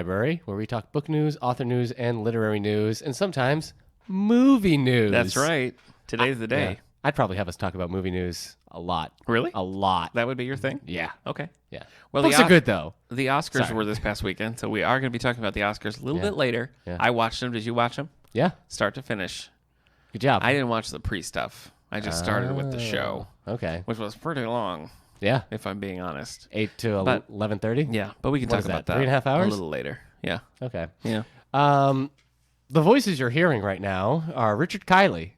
library, where we talk book news, author news, and literary news, and sometimes movie news. That's right. Today's the day. Yeah. I'd probably have us talk about movie news a lot. Really? A lot. That would be your thing? Yeah. Okay. Yeah. Well, Books are good, though. The Oscars were this past weekend, so we are going to be talking about the Oscars a little bit later. Yeah. I watched them. Did you watch them? Yeah. Start to finish. Good job. I didn't watch the pre-stuff. I just started with the show. Okay. Which was pretty long. Yeah. If I'm being honest. 8 to 11:30? Yeah, but we can talk about that 3.5 hours? a little later. Yeah. Okay. Yeah. The voices you're hearing right now are Richard Kiley.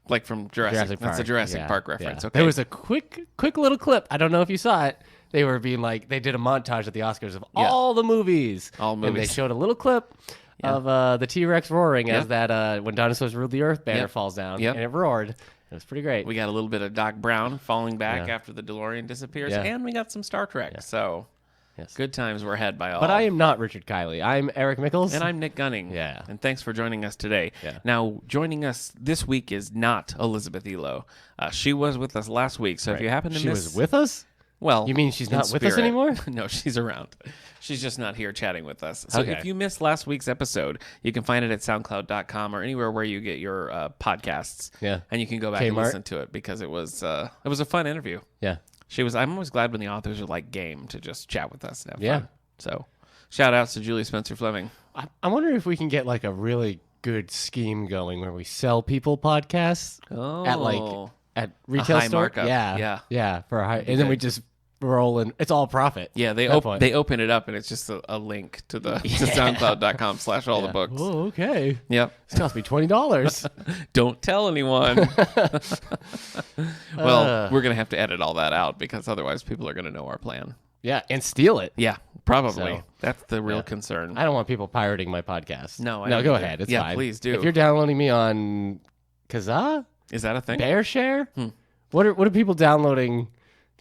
Like from Jurassic Park. That's a Jurassic Park reference. Okay. There was a quick little clip. I don't know if you saw it. They were being like, they did a montage at the Oscars of all the movies. All movies. And they showed a little clip of the T-Rex roaring as that when dinosaurs ruled the earth banner falls down. And it roared. It was pretty great. We got a little bit of Doc Brown falling back after the DeLorean disappears. Yeah. And we got some Star Trek. So good times were had by all. But I am not Richard Kiley. I'm Eric Mickles. And I'm Nick Gunning. Yeah. And thanks for joining us today. Yeah. Now, joining us this week is not Elizabeth Elo. She was with us last week. So if you happen to She miss... was with us? Well, you mean she's not with us spirit. anymore? No, she's around. She's just not here chatting with us. So Okay. if you missed last week's episode, you can find it at soundcloud.com or anywhere where you get your podcasts. Yeah. And you can go back and listen to it because it was a fun interview. Yeah. I'm always glad when the authors are like game to just chat with us and have Yeah. fun. So shout outs to Julie Spencer Fleming. I wonder if we can get like a really good scheme going where we sell people podcasts at retail high store. markup. Yeah. For a high, and then we just roll in. It's all profit. Yeah, they open it up and it's just a link to the to soundcloud.com/all the books. Oh, okay. Yep. This cost me $20. Don't tell anyone. Well, we're gonna have to edit all that out because otherwise people are gonna know our plan. Yeah, and steal it. Yeah, probably. So, that's the real concern. I don't want people pirating my podcast. No, go ahead. It's fine. Please do. If you're downloading me on Kazaa, is that a thing? BearShare? What are people downloading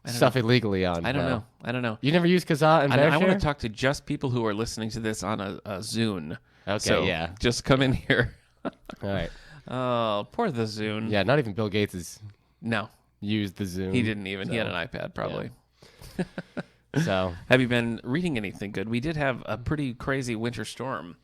stuff illegally on? I don't know. You never use Kazaa and BearShare? I want to talk to just people who are listening to this on a Zune. Okay, so yeah. Just come in here. All right. Oh, poor the Zune. Yeah, not even Bill Gates has No. used the Zune. He didn't even. He had an iPad, probably. Yeah. So, have you been reading anything good? We did have a pretty crazy winter storm.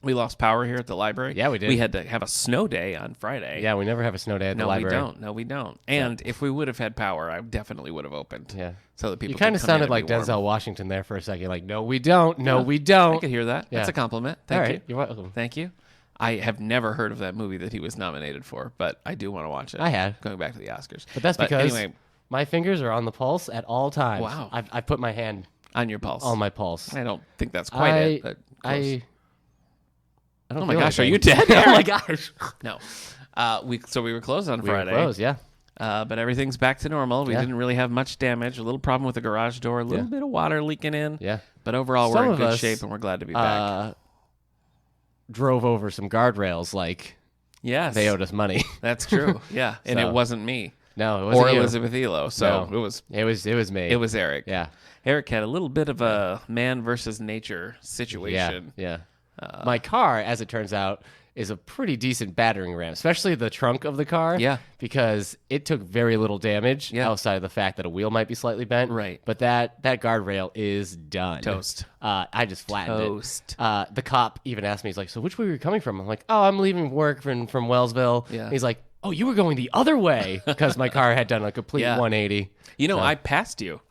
We lost power here at the library. Yeah, we did. We had to have a snow day on Friday. Yeah, we never have a snow day at the library. No, we don't. And if we would have had power, I definitely would have opened. Yeah. So that people You kind of sounded like Denzel Washington there for a second. Like, no, we don't. No, we don't. I could hear that. Yeah. That's a compliment. Thank you. You're welcome. Thank you. I have never heard of that movie that he was nominated for, but I do want to watch it. I had. Going back to the Oscars. But that's because anyway, my fingers are on the pulse at all times. Wow. I put my hand on your pulse. on my pulse. I don't think that's quite it, but close. I don't oh my feel gosh, anything. are you dead? Oh my gosh. No. We were closed on We Friday. were closed, yeah. But everything's back to normal. We didn't really have much damage. A little problem with the garage door. A little bit of water leaking in. Yeah. But overall, Some we're in of good us, shape, and we're glad to be back. Drove over some guardrails like yes. they owed us money. That's true. Yeah. And So. it wasn't me. No, it wasn't Or you. Elizabeth Elo. So No. It was me. It was Eric. Yeah. Eric had a little bit of a man versus nature situation. Yeah. My car, as it turns out, is a pretty decent battering ram, especially the trunk of the car. Yeah. Because it took very little damage outside of the fact that a wheel might be slightly bent. Right. But that guardrail is done. Toast. I just flattened Toast. it. The cop even asked me, he's like, so which way were you coming from? I'm like, oh, I'm leaving work from Wellsville. Yeah. He's like, oh, you were going the other way because my car had done a complete 180. You know, I passed you.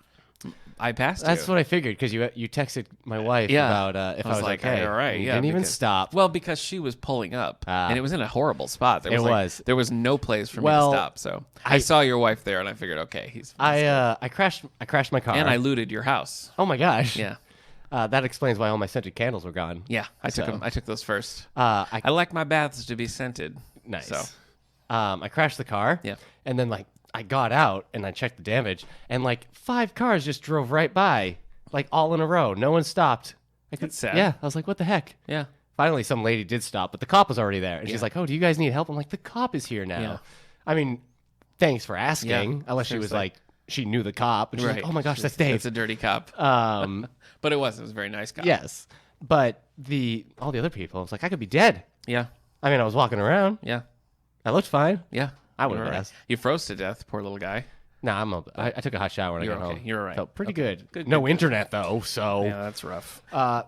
That's what I figured because you texted my wife about if I was like, okay. hey, all right, You yeah. didn't even stop. Well, because she was pulling up, and it was in a horrible spot. There was no place for me to stop. So I saw your wife there, and I figured, okay, he's. I crashed my car, and I looted your house. Oh my gosh! Yeah, that explains why all my scented candles were gone. yeah. I took them. I took those first. I like my baths to be scented. Nice. So, I crashed the car. Yeah. And then I got out and I checked the damage, and 5 cars just drove right by. All in a row. No one stopped. That's sad. Yeah. I was like, what the heck? Yeah. Finally, some lady did stop, but the cop was already there. And she's like, oh, do you guys need help? I'm like, the cop is here now. Yeah. I mean, thanks for asking. Yeah, unless she was like, she knew the cop. And she's like, oh my gosh, that's Dave. That's a dirty cop. But it was a very nice cop. Yes. But all the other people, I was like, I could be dead. Yeah. I mean, I was walking around. Yeah. I looked fine. Yeah. I would have Right. asked. You froze to death, poor little guy. No, I took a hot shower when I got home. You're all right. Felt pretty good. No internet though, so yeah, that's rough.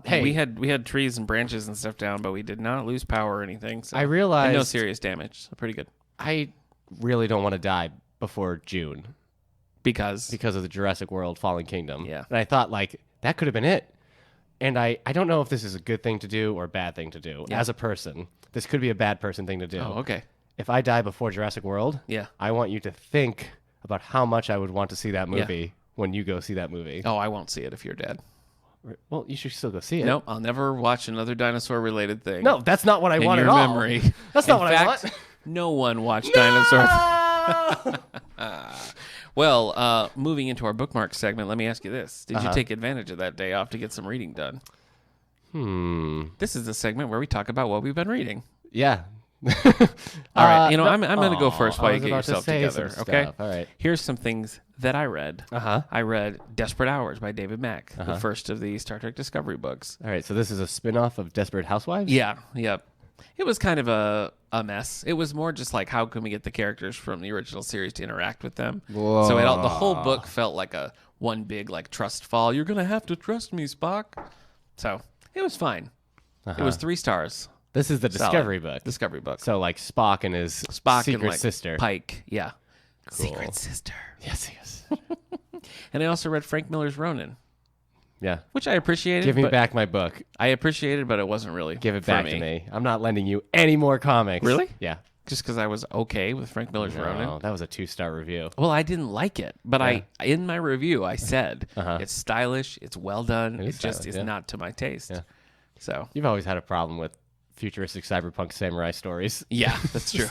Hey, we had trees and branches and stuff down, but we did not lose power or anything. So I realized no serious damage. So pretty good. I really don't want to die before June because of the Jurassic World Fallen Kingdom. Yeah, and I thought like that could have been it. And I don't know if this is a good thing to do or a bad thing to do. Yeah. As a person, this could be a bad person thing to do. Oh, okay. If I die before Jurassic World, I want you to think about how much I would want to see that movie when you go see that movie. Oh, I won't see it if you're dead. Well, you should still go see it. Nope, I'll never watch another dinosaur-related thing. No, that's not what I want at all. Memory. That's not what I want. No one watched dinosaurs. Well, moving into our bookmark segment, let me ask you this. Did you take advantage of that day off to get some reading done? This is the segment where we talk about what we've been reading. Yeah. All right, I'm going to go first while you get yourself together, okay? All right. Here's some things that I read. I read Desperate Hours by David Mack, the first of the Star Trek Discovery books. All right, so this is a spin-off of Desperate Housewives? Yeah, yep. It was kind of a mess. It was more just like, how can we get the characters from the original series to interact with them? Whoa. So the whole book felt like a one big like trust fall. You're going to have to trust me, Spock. So it was fine. It was 3 stars. This is the Discovery book. Discovery book. So like Spock and his secret sister. Pike, yeah. Cool. Secret sister. Yes, he is. And I also read Frank Miller's Ronin. Yeah. Which I appreciated. Give me back my book. I appreciated, but it wasn't really Give it back to me. I'm not lending you any more comics. Really? Yeah. Just because I was okay with Frank Miller's Ronin? That was a 2-star review. Well, I didn't like it, but in my review, I said it's stylish, it's well done, it just is not to my taste. Yeah. So you've always had a problem with futuristic cyberpunk samurai stories. Yeah, that's true.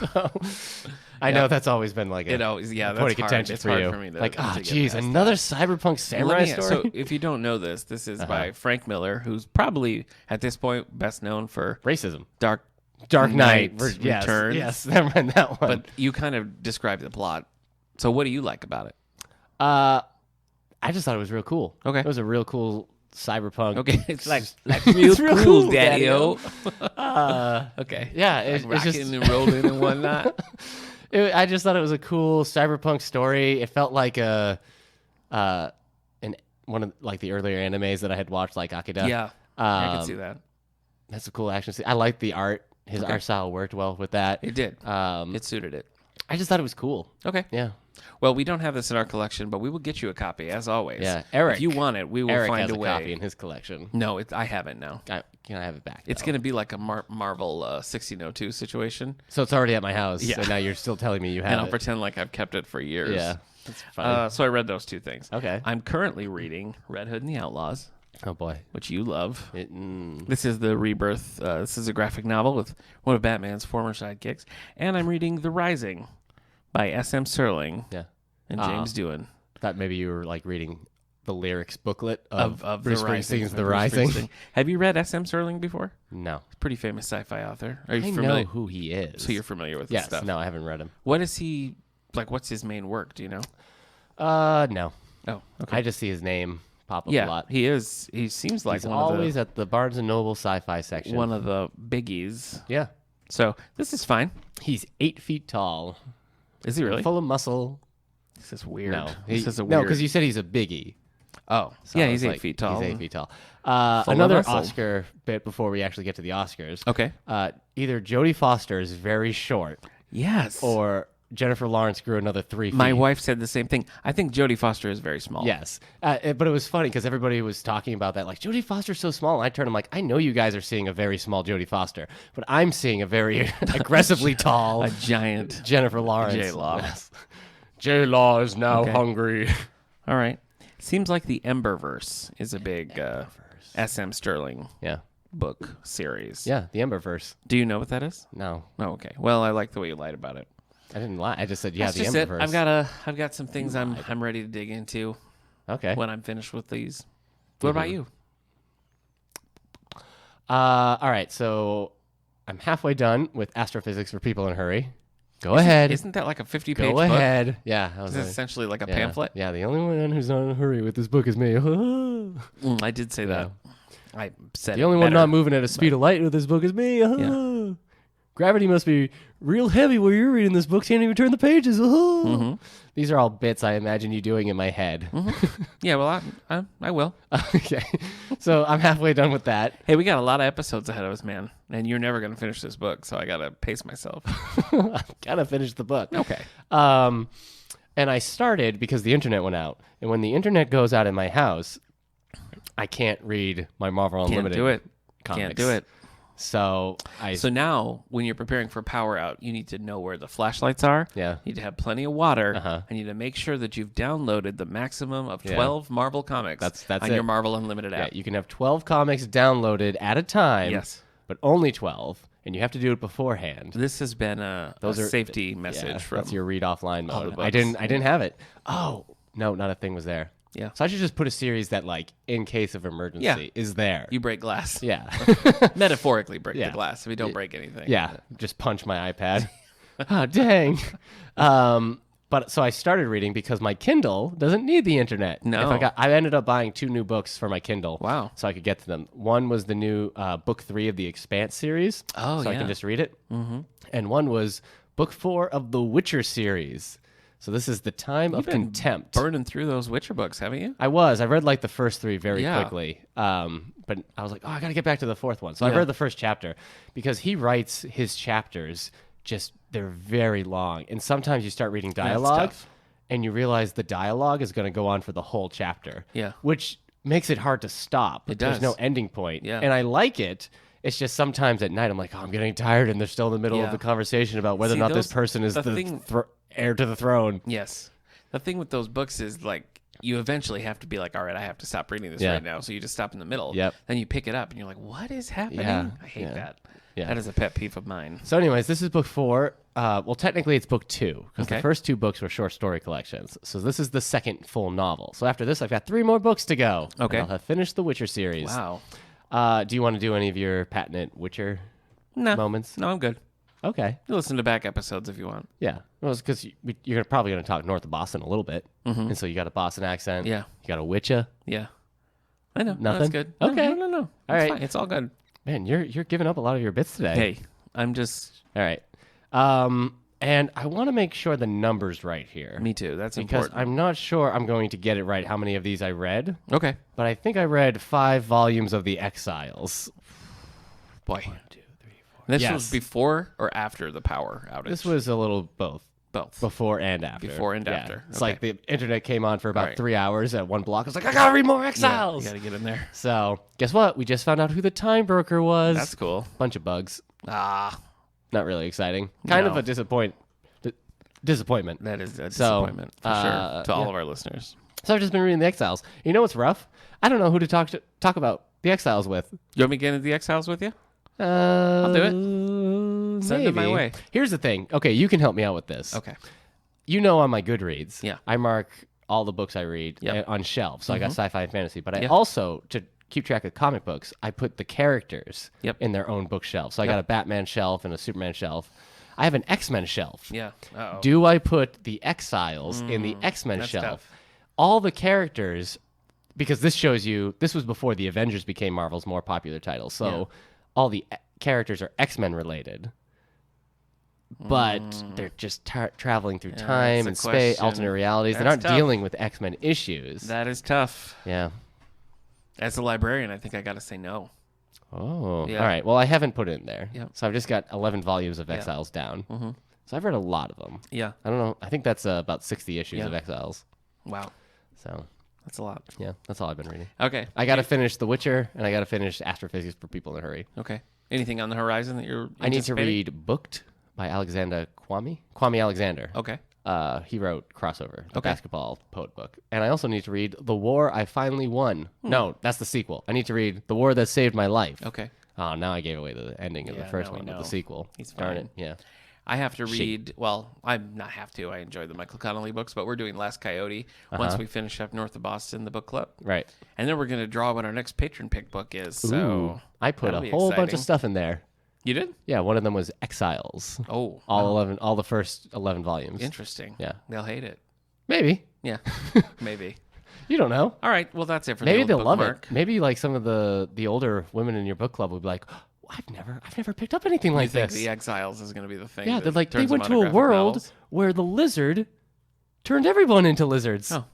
I know that's always been like a point of contention for you. For me like, geez, another cyberpunk samurai story? So if you don't know this is by Frank Miller, who's probably at this point best known for racism. Dark Knight Returns. Yes, never mind that one. But you kind of described the plot. So what do you like about it? I just thought it was real cool. Okay. It was a real cool cyberpunk. Okay, it's like real cool, Daddy-o. Okay. Yeah, it's just and rolling and whatnot. I just thought it was a cool cyberpunk story. It felt like one of like the earlier animes that I had watched, like Akira. Yeah, I can see that. That's a cool action scene. I like the art. His art style worked well with that. It did. It suited it. I just thought it was cool. Okay. Yeah. Well, we don't have this in our collection, but we will get you a copy, as always. Yeah, Eric. If you want it, we will find a way. Eric has a copy in his collection. No, I have it now. Can I have it back? It's going to be like a Marvel 1602 situation. So it's already at my house, yeah. And now you're still telling me you have it. And I'll pretend like I've kept it for years. Yeah, that's fine. So I read those 2 things. Okay. I'm currently reading Red Hood and the Outlaws. Oh, boy. Which you love. This is the rebirth. This is a graphic novel with one of Batman's former sidekicks. And I'm reading The Rising by S.M. Serling and James Doohan. Thought maybe you were like reading the lyrics booklet of Bruce Springsteen's The Rising. Have you read S.M. Serling before? No. Pretty famous sci-fi author. Are you I familiar? know who he is. So you're familiar with his stuff? No, I haven't read him. What is he, like, what's his main work? Do you know? No. Oh, okay. I just see his name pop up a lot. He is. He seems like he's always at the Barnes & Noble sci-fi section. One of the biggies. Yeah. So this is fine. He's 8 feet tall. Is he really? Full of muscle. This is weird. No, this is a weird. No, because you said he's a biggie. Oh, so yeah, he's 8 feet tall. He's 8 feet tall. Another Oscar bit before we actually get to the Oscars. Okay. Either Jodie Foster is very short. Yes. Or Jennifer Lawrence grew another 3 feet. My wife said the same thing. I think Jodie Foster is very small. Yes. But it was funny because everybody was talking about that. Like, Jodie Foster's so small. And I turned, I'm like, I know you guys are seeing a very small Jodie Foster, but I'm seeing a very aggressively tall, a giant Jennifer Lawrence. J-Law. Yes. J-Law is now hungry. All right. Seems like the Emberverse is a big S.M. Sterling book series. Yeah, the Emberverse. Do you know what that is? No. Oh, okay. Well, I like the way you lied about it. I didn't lie. I just said, yeah, That's the just Emberverse. I've got some things I'm ready to dig into. Okay. When I'm finished with these. What about you? All right. So I'm halfway done with Astrophysics for People in a Hurry. Go ahead. Isn't that like a 50-page book? Go ahead. Yeah. Is it essentially like a pamphlet? Yeah. The only one who's not in a hurry with this book is me. I did say that. I said the only one not moving at a speed of light with this book is me. gravity must be real heavy where you're reading this book. Can't even turn the pages. These are all bits I imagine you doing in my head. Yeah, well, I will. Okay. So I'm halfway done with that. Hey, we got a lot of episodes ahead of us, man. And you're never going to finish this book, so I got to pace myself. I've got to finish the book. Okay. And I started because the internet went out. And when the internet goes out in my house, I can't read my Marvel Unlimited comics. Can't do it. So now, when you're preparing for power out, you need to know where the flashlights are. Yeah. You need to have plenty of water. I need to make sure that you've downloaded the maximum of 12 Marvel comics that's on your Marvel Unlimited app. Yeah, you can have 12 comics downloaded at a time. Yes. But only 12. And you have to do it beforehand. This has been a safety message from that's your read offline mode. I didn't have it. Oh, no, not a thing was there. Yeah. So I should just put a series that, like, in case of emergency, is there. You break glass. Yeah. Metaphorically break the glass if you don't break anything. Yeah. Just punch my iPad. Oh, dang. But so I started reading because my Kindle doesn't need the internet. No. I ended up buying 2 new books for my Kindle. Wow. So I could get to them. One was the new book 3 of the Expanse series. Oh, so I can just read it. Mm-hmm. And one was book 4 of the Witcher series. So this is the Time of Contempt. Burning through those Witcher books, haven't you? I read like the first 3 very quickly. But I was like, I got to get back to the 4th one. So I read the first chapter because he writes his chapters they're very long. And sometimes you start reading dialogue and you realize the dialogue is going to go on for the whole chapter. Yeah. Which makes it hard to stop. It does. There's no ending point. Yeah. And I like it. It's just sometimes at night I'm like, I'm getting tired and they're still in the middle of the conversation about whether or not this person is the heir to the throne. Yes. The thing with those books is, like, you eventually have to be like, all right, I have to stop reading this right now. So you just stop in the middle. Yep. Then you pick it up and you're like, what is happening? Yeah. I hate that. Yeah. That is a pet peeve of mine. So anyways, this is book 4. Well, technically it's book 2 because the first 2 books were short story collections. So this is the second full novel. So after this, I've got 3 more books to go. Okay. And I'll have finished the Witcher series. Wow. Do you want to do any of your patented Witcher moments? No, I'm good. Okay. You listen to back episodes if you want. Yeah. Well, it's because you're probably going to talk north of Boston a little bit. And so you got a Boston accent. Yeah. You got a Witcher. Yeah. I know. Nothing? That's good. Okay. No. All right. Fine. It's all good. Man, you're giving up a lot of your bits today. Hey, I'm just... All right. And I want to make sure the number's right here. Me too. That's because important. I'm not sure I'm going to get it right how many of these I read. Okay. But I think I read 5 volumes of The Exiles. Boy. 1, 2, 3, 4. This was before or after the power outage? This was a little both. Both. Before and after. Before and after. It's like the internet came on for about 3 hours at one block. I was like, I got to read more Exiles. Yeah, you got to get in there. So guess what? We just found out who the time broker was. That's cool. Bunch of bugs. Not really exciting. Kind of a disappointment. That is a disappointment for sure to all of our listeners. So I've just been reading The Exiles. You know what's rough? I don't know who to talk about The Exiles with. You want me to get into The Exiles with you? I'll do it. Send it my way. Here's the thing. Okay, you can help me out with this. Okay. You know on my Goodreads, Yeah. I mark all the books I read on shelves. So I got sci-fi and fantasy. But I also, to keep track of comic books, I put the characters in their own bookshelf. So I got a Batman shelf and a Superman shelf. I have an X-Men shelf. Yeah. Uh-oh. Do I put the Exiles in the X-Men shelf? Tough. All the characters, because this shows you, this was before the Avengers became Marvel's more popular title. So all the characters are X-Men related. But they're just traveling through time and space, alternate realities. They're not dealing with X-Men issues. That is tough. Yeah. As a librarian, I think I got to say no. Oh, yeah. All right. Well, I haven't put it in there. Yeah. So I've just got 11 volumes of Exiles down. Mm-hmm. So I've read a lot of them. Yeah. I don't know. I think that's about 60 issues of Exiles. Wow. So that's a lot. Yeah, that's all I've been reading. Okay. I got to finish The Witcher, and I got to finish Astrophysics for People in a Hurry. Okay. Anything on the horizon that you're I need to read Booked by Alexander Kwame Alexander. Okay. He wrote Crossover, the basketball poet book. And I also need to read The War I Finally Won. No, that's the sequel. I need to read The War That Saved My Life. Okay. Oh, now I gave away the ending of the first one with the sequel. He's Darn fine. it. Yeah. I have to read, well, I'm not have to. I enjoy the Michael Connelly books, but we're doing Last Coyote once we finish up North of Boston, the book club. Right. And then we're going to draw what our next patron pick book is. So I put a whole bunch of stuff in there. You did? Yeah, one of them was Exiles. Oh. All the first 11 volumes. Interesting. Yeah. They'll hate it. Maybe. Yeah. Maybe. You don't know. All right. Well, that's it for Maybe the old they'll love bookmark. it. Maybe like some of the older women in your book club will be like, I've never picked up anything like You think this. The Exiles is going to be the thing? Yeah, that they turns went them to on a world novels? where the lizard turned everyone into lizards. Oh,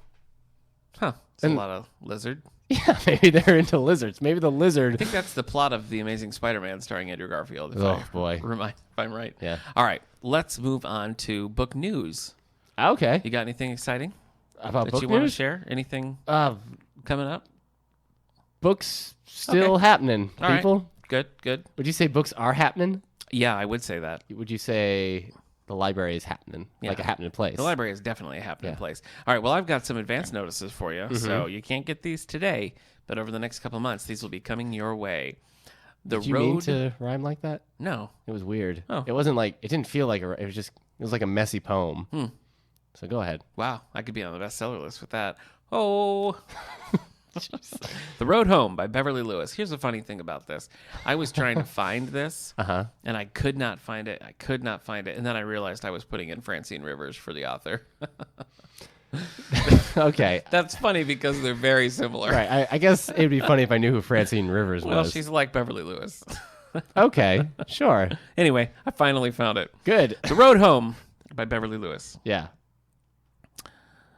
huh? It's a lot of lizard. Yeah, maybe they're into lizards. Maybe the lizard. I think that's the plot of The Amazing Spider-Man starring Andrew Garfield. If if I'm right. Yeah. All right, let's move on to book news. Okay. You got anything exciting About that book you news? want to share? Anything coming up? Books still happening, All people. Right. Good. Would you say books are happening? Yeah, I would say that. Would you say the library is happening, like a happening place? The library is definitely a happening place. All right, well, I've got some advance notices for you. So you can't get these today, but over the next couple of months, these will be coming your way. Did you mean to rhyme like that? No. It was weird. Oh. It wasn't like, it didn't feel like, it was like a messy poem. So go ahead. Wow, I could be on the bestseller list with that. Oh. The Road Home by Beverly Lewis. Here's the funny thing about this. I was trying to find this, and I could not find it. And then I realized I was putting in Francine Rivers for the author. Okay. That's funny because they're very similar. Right. I guess it'd be funny if I knew who Francine Rivers was. Well, she's like Beverly Lewis. Okay, sure. Anyway, I finally found it. Good. The Road Home by Beverly Lewis. Yeah.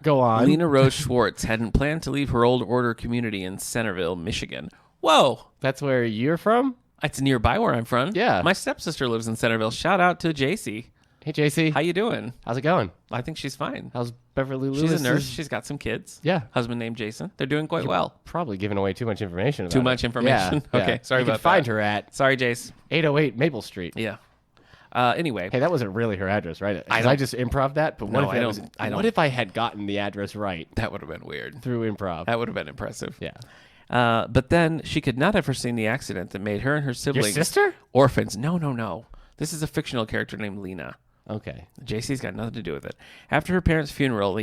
Go on. Lena Rose Schwartz hadn't planned to leave her old order community in Centerville, Michigan. Whoa. That's where you're from? It's nearby where I'm from. Yeah. My stepsister lives in Centerville. Shout out to JC. Hey, JC. How you doing? How's it going? I think she's fine. How's Beverly Lewis? She's a nurse. She's got some kids. Yeah. Husband named Jason. They're doing quite well. Probably giving away too much information about Too much information? Yeah. Okay, sorry you about can find that. her at Sorry, Jace. 808 Maple Street. Yeah. Anyway. Hey, that wasn't really her address, right? I just improv that, but No, what if I had gotten the address right That would have been weird. through improv? That would have been impressive. Yeah. But then she could not have foreseen the accident that made her and her siblings Your sister? orphans. No. This is a fictional character named Lena. Okay. JC's got nothing to do with it. After her parents' funeral,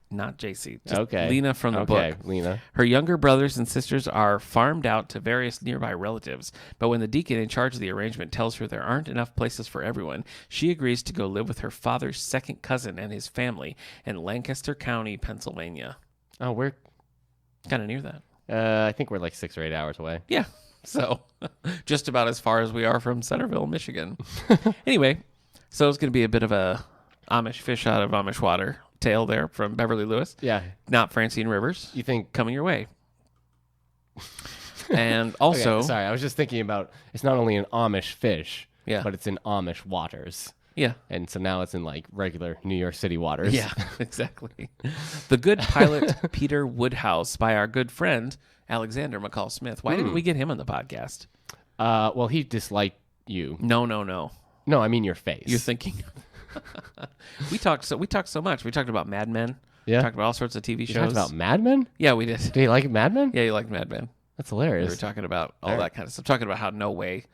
not JC, just Lena from the book. Lena. Her younger brothers and sisters are farmed out to various nearby relatives, but when the deacon in charge of the arrangement tells her there aren't enough places for everyone, she agrees to go live with her father's second cousin and his family in Lancaster County, Pennsylvania. Oh, we're kind of near that. I think we're like 6 or 8 hours away. Yeah. So just about as far as we are from Centerville, Michigan. Anyway, so it's going to be a bit of a Amish fish out of Amish water tale there from Beverly Lewis. Yeah. Not Francine Rivers. You think coming your way. And also, okay, sorry, I was just thinking about it's not only an Amish fish, Yeah. but it's in Amish waters. Yeah. And so now it's in like regular New York City waters. Yeah, exactly. The Good Pilot Peter Woodhouse by our good friend Alexander McCall Smith. Why didn't we get him on the podcast? Well, he disliked you. No. No, I mean your face. You're thinking. We talked so much. We talked about Mad Men. Yeah. Talked about all sorts of TV shows. You talked about Mad Men? Yeah, we did. Did you like Mad Men? Yeah, you liked Mad Men. That's We hilarious. were talking about all that kind of stuff. Talking about how no way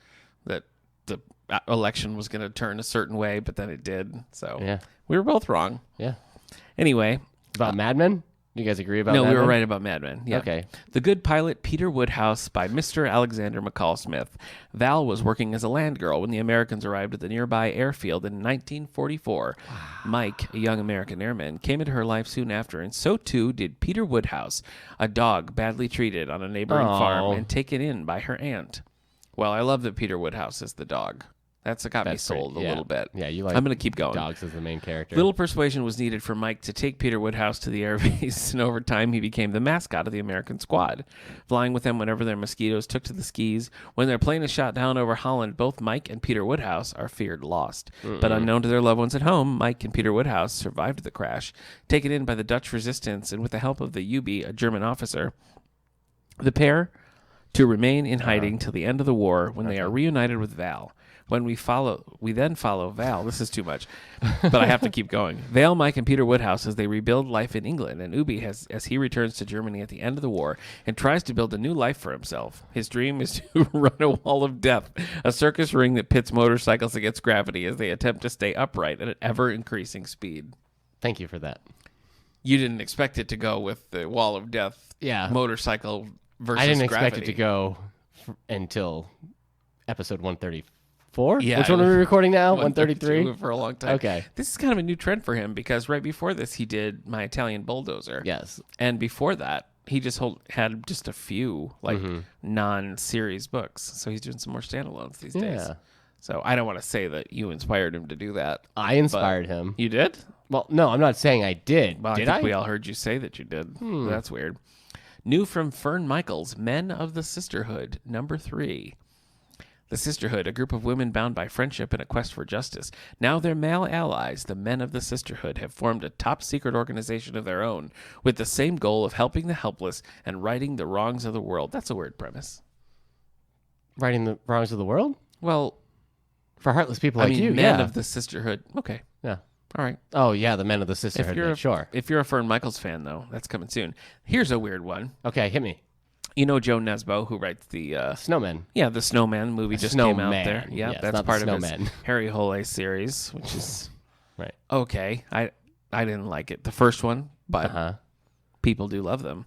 that the election was going to turn a certain way, but then it did. So Yeah. we were both wrong. Yeah. Anyway. About Mad Men? You guys agree about No, Mad we were Men? right about Mad Men. Yeah. Okay. The Good Pilot Peter Woodhouse by Mr. Alexander McCall Smith. Val was working as a land girl when the Americans arrived at the nearby airfield in 1944. Wow. Mike, a young American airman, came into her life soon after, and so too did Peter Woodhouse, a dog badly treated on a neighboring farm and taken in by her aunt. Well, I love that Peter Woodhouse is the dog. That's got me sold a little bit. Yeah, you like I'm going to keep going. dogs as the main character. Little persuasion was needed for Mike to take Peter Woodhouse to the airbase, and over time he became the mascot of the American squad. Flying with them whenever their mosquitoes took to the skis, when their plane is shot down over Holland, both Mike and Peter Woodhouse are feared lost. But unknown to their loved ones at home, Mike and Peter Woodhouse survived the crash. Taken in by the Dutch resistance and with the help of the UB, a German officer, the pair to remain in hiding till the end of the war when they are reunited with Val. When we then follow Val. This is too much, but I have to keep going. Val, Mike, and Peter Woodhouse as they rebuild life in England, and Ubi as he returns to Germany at the end of the war and tries to build a new life for himself. His dream is to run a wall of death, a circus ring that pits motorcycles against gravity as they attempt to stay upright at an ever-increasing speed. Thank you for that. You didn't expect it to go with the wall of death motorcycle versus I didn't gravity. expect it to go until episode 134. Yeah, Which one are we recording now? 133? For a long time. Okay. This is kind of a new trend for him because right before this, he did My Italian Bulldozer. Yes. And before that, he just had just a few like non-series books. So he's doing some more standalones these days. Yeah. So I don't want to say that you inspired him to do that. I inspired him. You did? Well, no, I'm not saying I did. Well, Did I think I? we all heard you say that you did. That's weird. New from Fern Michaels, Men of the Sisterhood, number 3. The Sisterhood, a group of women bound by friendship and a quest for justice. Now their male allies, the Men of the Sisterhood, have formed a top-secret organization of their own with the same goal of helping the helpless and righting the wrongs of the world. That's a weird premise. Righting the wrongs of the world? Well, For heartless people I like mean, you, Men yeah. of the Sisterhood. Okay. Yeah. All right. Oh, yeah, the Men of the Sisterhood. Sure. If you're a Fern Michaels fan, though, that's coming soon. Here's a weird one. Okay, hit me. You know Joe Nesbo, who writes the Snowman. Yeah, the Snowman movie just came out Snowman. there. Yeah, Yes, that's not the part of his Snowman. Harry Hole series, which is Right. okay. I didn't like it, the first one, but Uh-huh. people do love them.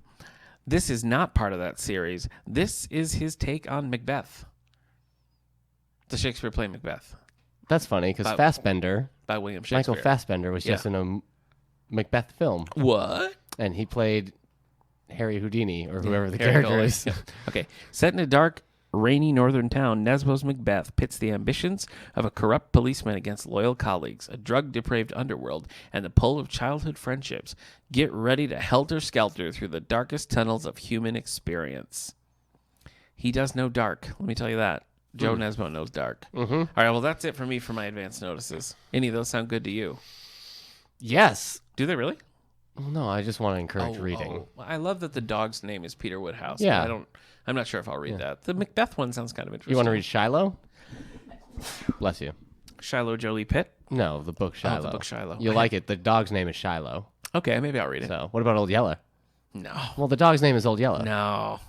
This is not part of that series. This is his take on Macbeth, the Shakespeare play Macbeth That's funny because But- Fassbender, by William Shakespeare. Michael Fassbender, was just in a Macbeth film, What? and he played Harry Houdini or whoever the Harry character Hole. is. Yeah. Okay. Set in a dark, rainy northern town, Nesbo's Macbeth pits the ambitions of a corrupt policeman against loyal colleagues, a drug-depraved underworld, and the pull of childhood friendships. Get ready to helter-skelter through the darkest tunnels of human experience. He does know dark. Let me tell you that. Joe Nesbo knows dark. Mm-hmm. All right, well, that's it for me for my advance notices. Any of those sound good to you? Yes. Do they really? Well, no, I just want to encourage reading. Oh. I love that the dog's name is Peter Woodhouse. Yeah. But I'm not sure if I'll read that. The Macbeth one sounds kind of interesting. You want to read Shiloh? Bless you. Shiloh Jolie Pitt? No, the book Shiloh. Oh, the book Shiloh. You'll like it. The dog's name is Shiloh. Okay, maybe I'll read it. So, what about Old Yeller? No. Well, the dog's name is Old Yeller. No.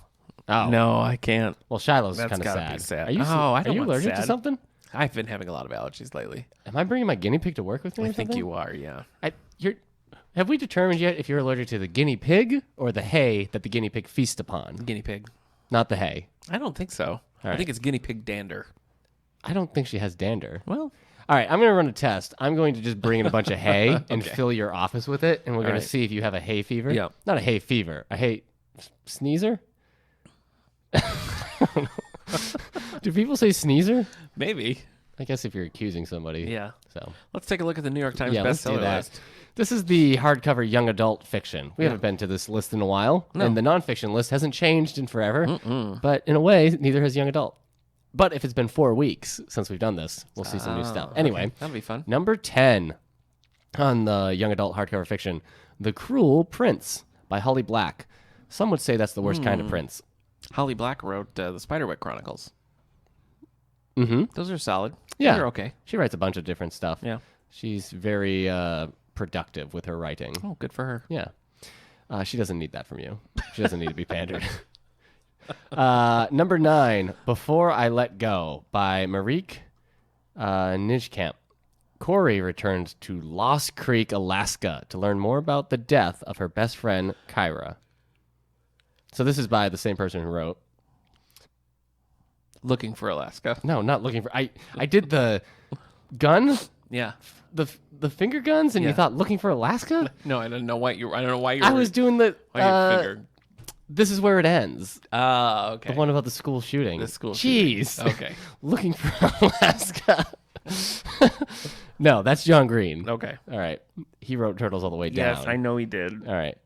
Oh. No, I can't. Well, Shiloh's That's kind of gotta sad. be sad. Are you, I don't are you want allergic to sad. something? I've been having a lot of allergies lately. Am I bringing my guinea pig to work with me? I or think something? you are, yeah. Have we determined yet if you're allergic to the guinea pig or the hay that the guinea pig feasts upon? Guinea pig. Not the hay. I don't think so. I right. think it's guinea pig dander. I don't think she has dander. Well, All right, I'm going to run a test. I'm going to just bring in a bunch of hay and fill your office with it, and we're going right. to see if you have a hay fever. Yeah. Not a hay fever, a hay sneezer? Do people say sneezer? maybe. I guess if you're accusing somebody. Yeah. So, Let's take a look at the New York Times yeah, let's do bestseller that. list. This is the hardcover young adult fiction. We haven't been to this list in a while, and the nonfiction list hasn't changed in forever. But in a way, neither has young adult. But if it's been 4 weeks since we've done this, we'll see some new stuff. Anyway, Okay. That'll be fun. number 10 on the young adult hardcover fiction, The Cruel Prince by Holly Black. Some would say that's the worst kind of prince. Holly Black wrote the Spiderwick Chronicles. Mm-hmm. Those are solid. Yeah. They're okay. She writes a bunch of different stuff. Yeah. She's very productive with her writing. Oh, good for her. Yeah. She doesn't need that from you. She doesn't need to be pandered. Number 9, Before I Let Go by Marieke Nijkamp. Corey returns to Lost Creek, Alaska to learn more about the death of her best friend, Kyra. So this is by the same person who wrote. Looking for Alaska. No, not looking for. I did the gun, Yeah. the finger guns, and you Yeah. thought looking for Alaska? No, I don't know why you. I don't know why you. I was doing the. Why you figured. This is where it ends. Okay. The one about the school shooting. The school Jeez. shooting. Okay. Looking for Alaska. No, that's John Green. Okay. All right. He wrote Turtles All the Way Down. Yes, I know he did. All right.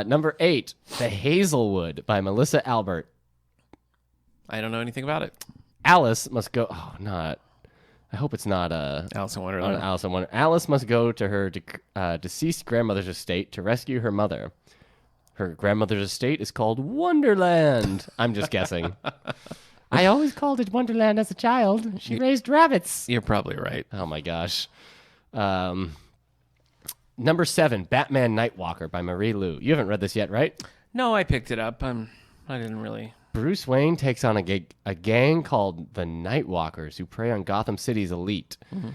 Number 8, The Hazelwood by Melissa Albert. I don't know anything about it. Alice must go. Oh, not. I hope it's not Alice in Wonderland. Alice in Wonderland. Alice must go to her deceased grandmother's estate to rescue her mother. Her grandmother's estate is called Wonderland. I'm just guessing. I always called it Wonderland as a child. She raised rabbits. You're probably right. Oh my gosh. Number 7, Batman Nightwalker by Marie Lu. You haven't read this yet, right? No, I picked it up. I didn't really. Bruce Wayne takes on a gang called the Nightwalkers who prey on Gotham City's elite. Mm-hmm.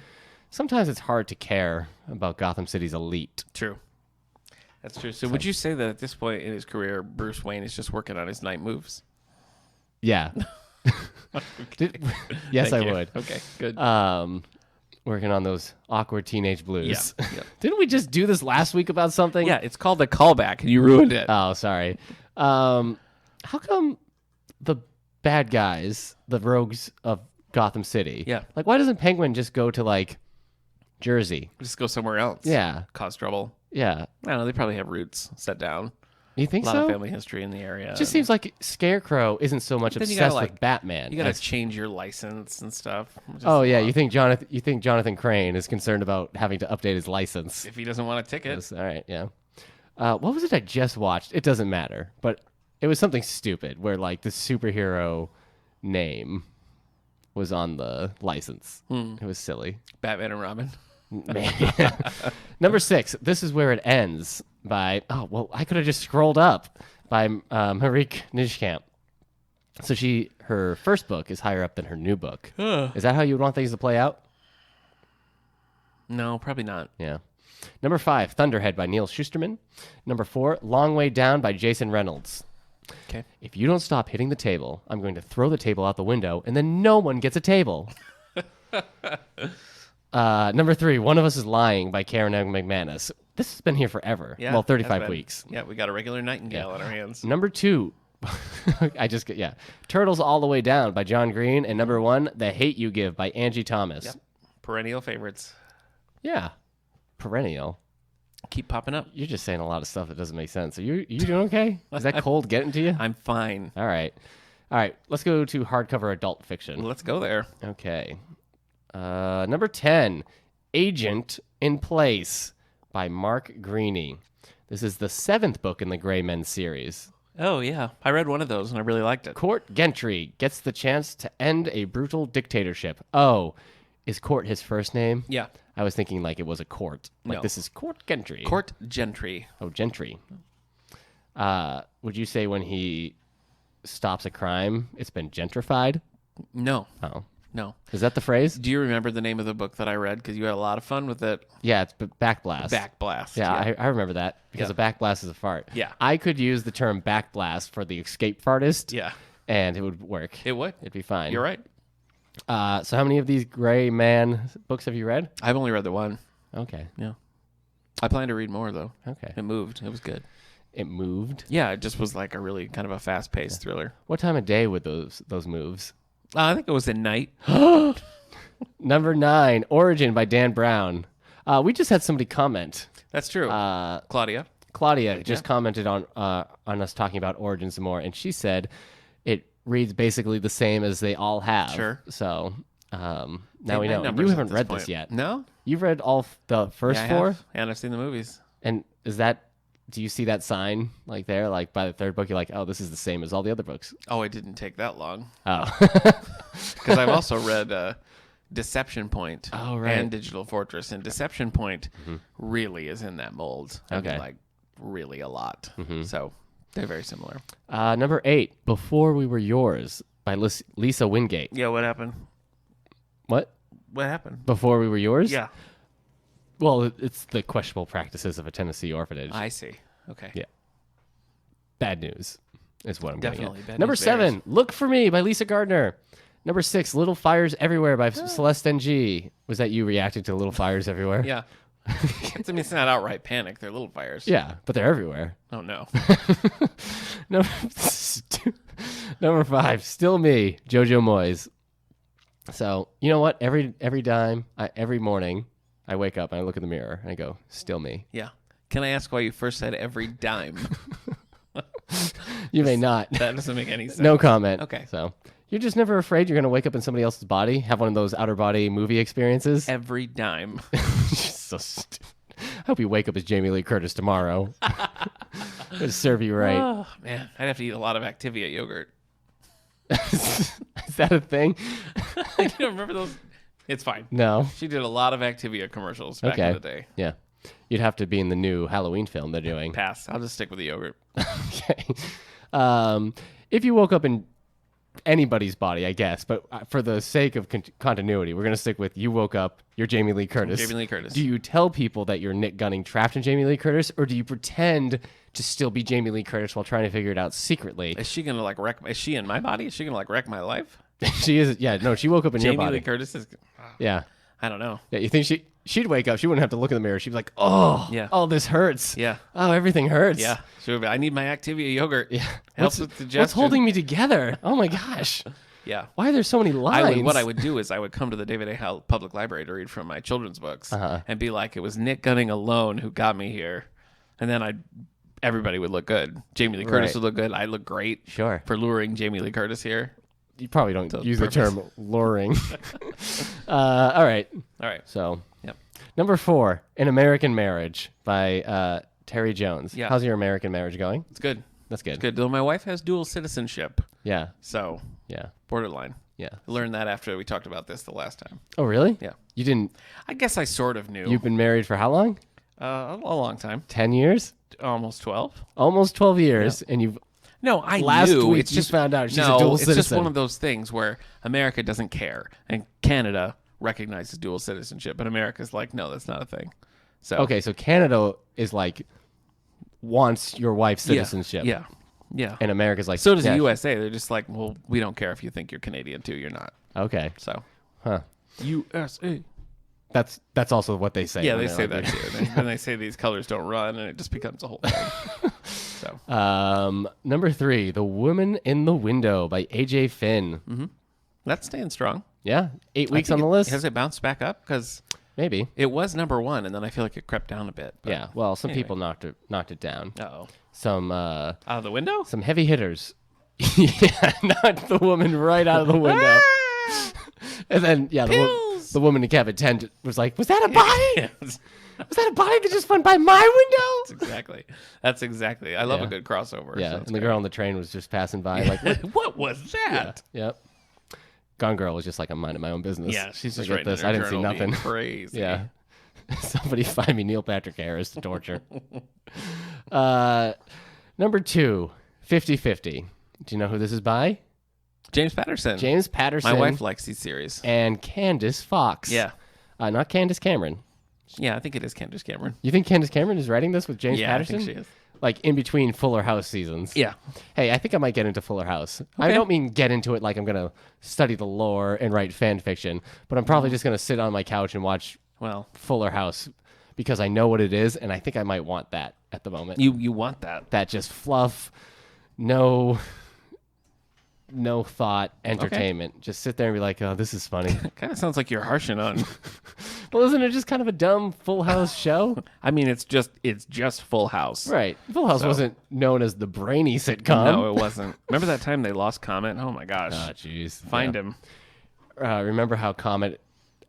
Sometimes it's hard to care about Gotham City's elite. True. That's true. So would you say that at this point in his career, Bruce Wayne is just working on his night moves? Yeah. Yes, I Thank you. would. Okay, good. working on those awkward teenage blues. Yeah. Didn't we just do this last week about something? Yeah, it's called The Callback, and you ruined it. Oh, sorry. How come the bad guys, the rogues of Gotham City, Yeah. like, why doesn't Penguin just go to, like, Jersey? Just go somewhere else. Yeah. Cause trouble. Yeah. I don't know. They probably have roots set down. You think A lot so? of family history in the area. It just seems like Scarecrow isn't so much Then you obsessed gotta, with Batman. You got to as- change your license and stuff. Oh yeah, you think Jonathan Crane is concerned about having to update his license? If he doesn't want a ticket. Yes, all right, yeah. What was it I just watched? It doesn't matter, but it was something stupid where like the superhero name was on the license. It was silly. Batman and Robin. Man. Number 6. This is where it ends. By I could have just scrolled up by Marieke Nijkamp. So her first book is higher up than her new book. Is that how you would want things to play out? No, probably not. Yeah. Number 5, Thunderhead by Neil Shusterman. Number 4, Long Way Down by Jason Reynolds. Okay. If you don't stop hitting the table, I'm going to throw the table out the window, and then no one gets a table. Number 3, One of Us is Lying by Karen M. McManus. This has been here forever. Yeah. Well, has 35 been. weeks. Yeah, we got a regular Nightingale on our hands. Number 2, Turtles All the Way Down by John Green. And number 1, The Hate You Give by Angie Thomas. Yep. Perennial favorites. Yeah. Perennial. Keep popping up. You're just saying a lot of stuff that doesn't make sense. Are you doing okay? Is that cold getting to you? I'm fine. All right. Let's go to hardcover adult fiction. Let's go there. Okay. Number 10, Agent in Place by Mark Greaney. This is the 7th book in the Gray Men series. Oh, yeah. I read one of those, and I really liked it. Court Gentry gets the chance to end a brutal dictatorship. Oh, is Court his first name? Yeah. I was thinking like it was a court. Like No. this is Court Gentry. Court Gentry. Oh, Gentry. Would you say when he stops a crime, it's been gentrified? No. Oh. No. Is that the phrase? Do you remember the name of the book that I read? Because you had a lot of fun with it. Yeah, it's Backblast. Backblast. Yeah, I remember that because Yeah. a backblast is a fart. Yeah. I could use the term backblast for the escape fartist. Yeah. And it would work. It would. It'd be fine. You're right. So how many of these Gray Man books have you read? I've only read the one. Okay. Yeah. I plan to read more, though. Okay. It moved. It was good. It moved. Yeah, it just was like a really kind of a fast-paced thriller. What time of day would those moves? I think it was at night. Number 9, Origin by Dan Brown. We just had somebody comment. That's true. Claudia. Claudia just commented on us talking about Origin some more, and she said it reads basically the same as they all have. Sure. So now Take we my know. And numbers you at haven't this read point. this yet. No? You've read all the first Yeah, I 4? have. And I've seen the movies. And is that, do you see that sign like there? Like by the third book, you're like, oh, this is the same as all the other books. Oh, it didn't take that long. Oh. Because I've also read Deception Point Oh, right. and Digital Fortress. And Deception Point really is in that mold. I mean, Okay. like, really a lot. So they're very similar. Number 8, Before We Were Yours by Lisa Wingate. Yeah, what happened? What? What happened? Before We Were Yours? Yeah. Well, it's the questionable practices of a Tennessee orphanage. I see. Okay. Yeah. Bad news is what I'm getting Definitely. at. Bad Number news 7, bears. Look for Me by Lisa Gardner. Number 6, Little Fires Everywhere by Celeste Ng. Was that you reacting to Little Fires Everywhere? Yeah. I mean, it's not outright panic. They're little fires. Yeah, but they're everywhere. Oh, no. Number 5, Still Me, Jojo Moyes. So, you know what? Every morning, I wake up and I look in the mirror and I go, still me. Yeah. Can I ask why you first said every dime? You may not. That doesn't make any sense. No comment. Okay. So, you're just never afraid you're going to wake up in somebody else's body, have one of those outer body movie experiences? Every dime. So stupid. I hope you wake up as Jamie Lee Curtis tomorrow. It'll serve you right. Oh, man. I'd have to eat a lot of Activia yogurt. Is that a thing? You don't remember those? It's fine. No. She did a lot of Activia commercials back in the day. Yeah. You'd have to be in the new Halloween film they're doing. Pass. I'll just stick with the yogurt. Okay. If you woke up in anybody's body, I guess, but for the sake of continuity, we're going to stick with you woke up, you're Jamie Lee Curtis. Jamie Lee Curtis. Do you tell people that you're Nick Gunning trapped in Jamie Lee Curtis, or do you pretend to still be Jamie Lee Curtis while trying to figure it out secretly? Is she going to like wreck? Is she in my body? Is she going to like wreck my life? She is. Yeah, no, she woke up in your Jamie body. Lee Curtis is. Yeah. I don't know. Yeah, you think she'd wake up, she wouldn't have to look in the mirror. She'd be like, oh, Yeah. oh, this hurts. Yeah. Oh, everything hurts. Yeah. Sure. I need my Activia yogurt. Yeah. Helps with digestion. What's holding me together? Oh my gosh. Yeah. Why are there so many lines? What I would do is I would come to the David A. Howe Public Library to read from my children's books and be like, it was Nick Gunning alone who got me here. And then everybody would look good. Jamie Lee Curtis would look good. I look great. Sure. For luring Jamie Lee Curtis here. You probably don't use the term luring. All right. All right. So, Yep. number 4, An American Marriage by Terry Jones. Yeah. How's your American marriage going? It's good. That's good. It's good. Though my wife has dual citizenship. Yeah. So, Yeah. borderline. Yeah. I learned that after we talked about this the last time. Oh, really? Yeah. You didn't. I guess I sort of knew. You've been married for how long? A long time. 10 years? Almost 12. Almost 12 years. And you've. No, I Last knew. week It's you just found out she's no, a dual it's just citizen. one of those things where America doesn't care and Canada recognizes dual citizenship, but America's like, no, that's not a thing. So Okay, so Canada is like. Wants your wife's citizenship. Yeah. Yeah. And America's like. So does yeah, the USA. They're just like, well, we don't care if you think you're Canadian too. You're not. Okay. So Huh. USA. That's also what they say. Yeah, when they they're say like- that too. Then they say these colors don't run, and it just becomes a whole thing. So Number 3, The Woman in the Window by A.J. Finn. that's staying strong. Yeah, 8 I weeks think on the list. Has it bounced back up? Because Maybe. it was number 1, and then I feel like it crept down a bit. But Yeah. Well, some anyway. people knocked it down. Uh-oh. Some Out of the window? some heavy hitters. Yeah, knocked the woman right out of the window. And then Pills! the woman in cabin 10 was like, "Was that a body? Yeah, Was that a body that just went by my window?" That's exactly. I love Yeah. a good crossover. Yeah, so and it's the girl on the train was just passing by, like, great. What was that? "Yep." Gone Girl was just like, I'm minding my own business. Yeah, she's just Look at writing this. in her I didn't see journal being nothing. Crazy. Yeah. Somebody find me Neil Patrick Harris to torture. Number 2, 50-50. Do you know who this is by? James Patterson. James Patterson. My wife likes these series. And Candace Fox. Yeah. Not Candace Cameron. Yeah, I think it is Candace Cameron. You think Candace Cameron is writing this with James Yeah, Patterson? I think she is. Like in between Fuller House seasons. Yeah. Hey, I think I might get into Fuller House. I Okay. don't mean get into it like I'm going to study the lore and write fan fiction, but I'm probably just going to sit on my couch and watch Well, Fuller House because I know what it is, and I think I might want that at the moment. you want that. That just fluff, no thought entertainment. Just sit there and be like, oh, this is funny. Kind of sounds like you're harshing on. Well, isn't it just kind of a dumb Full House show? I mean, it's just Full House. Right. Full House wasn't known as the brainy sitcom. No, it wasn't. Remember that time they lost Comet? Oh my gosh. Ah, jeez. Find him. Remember how Comet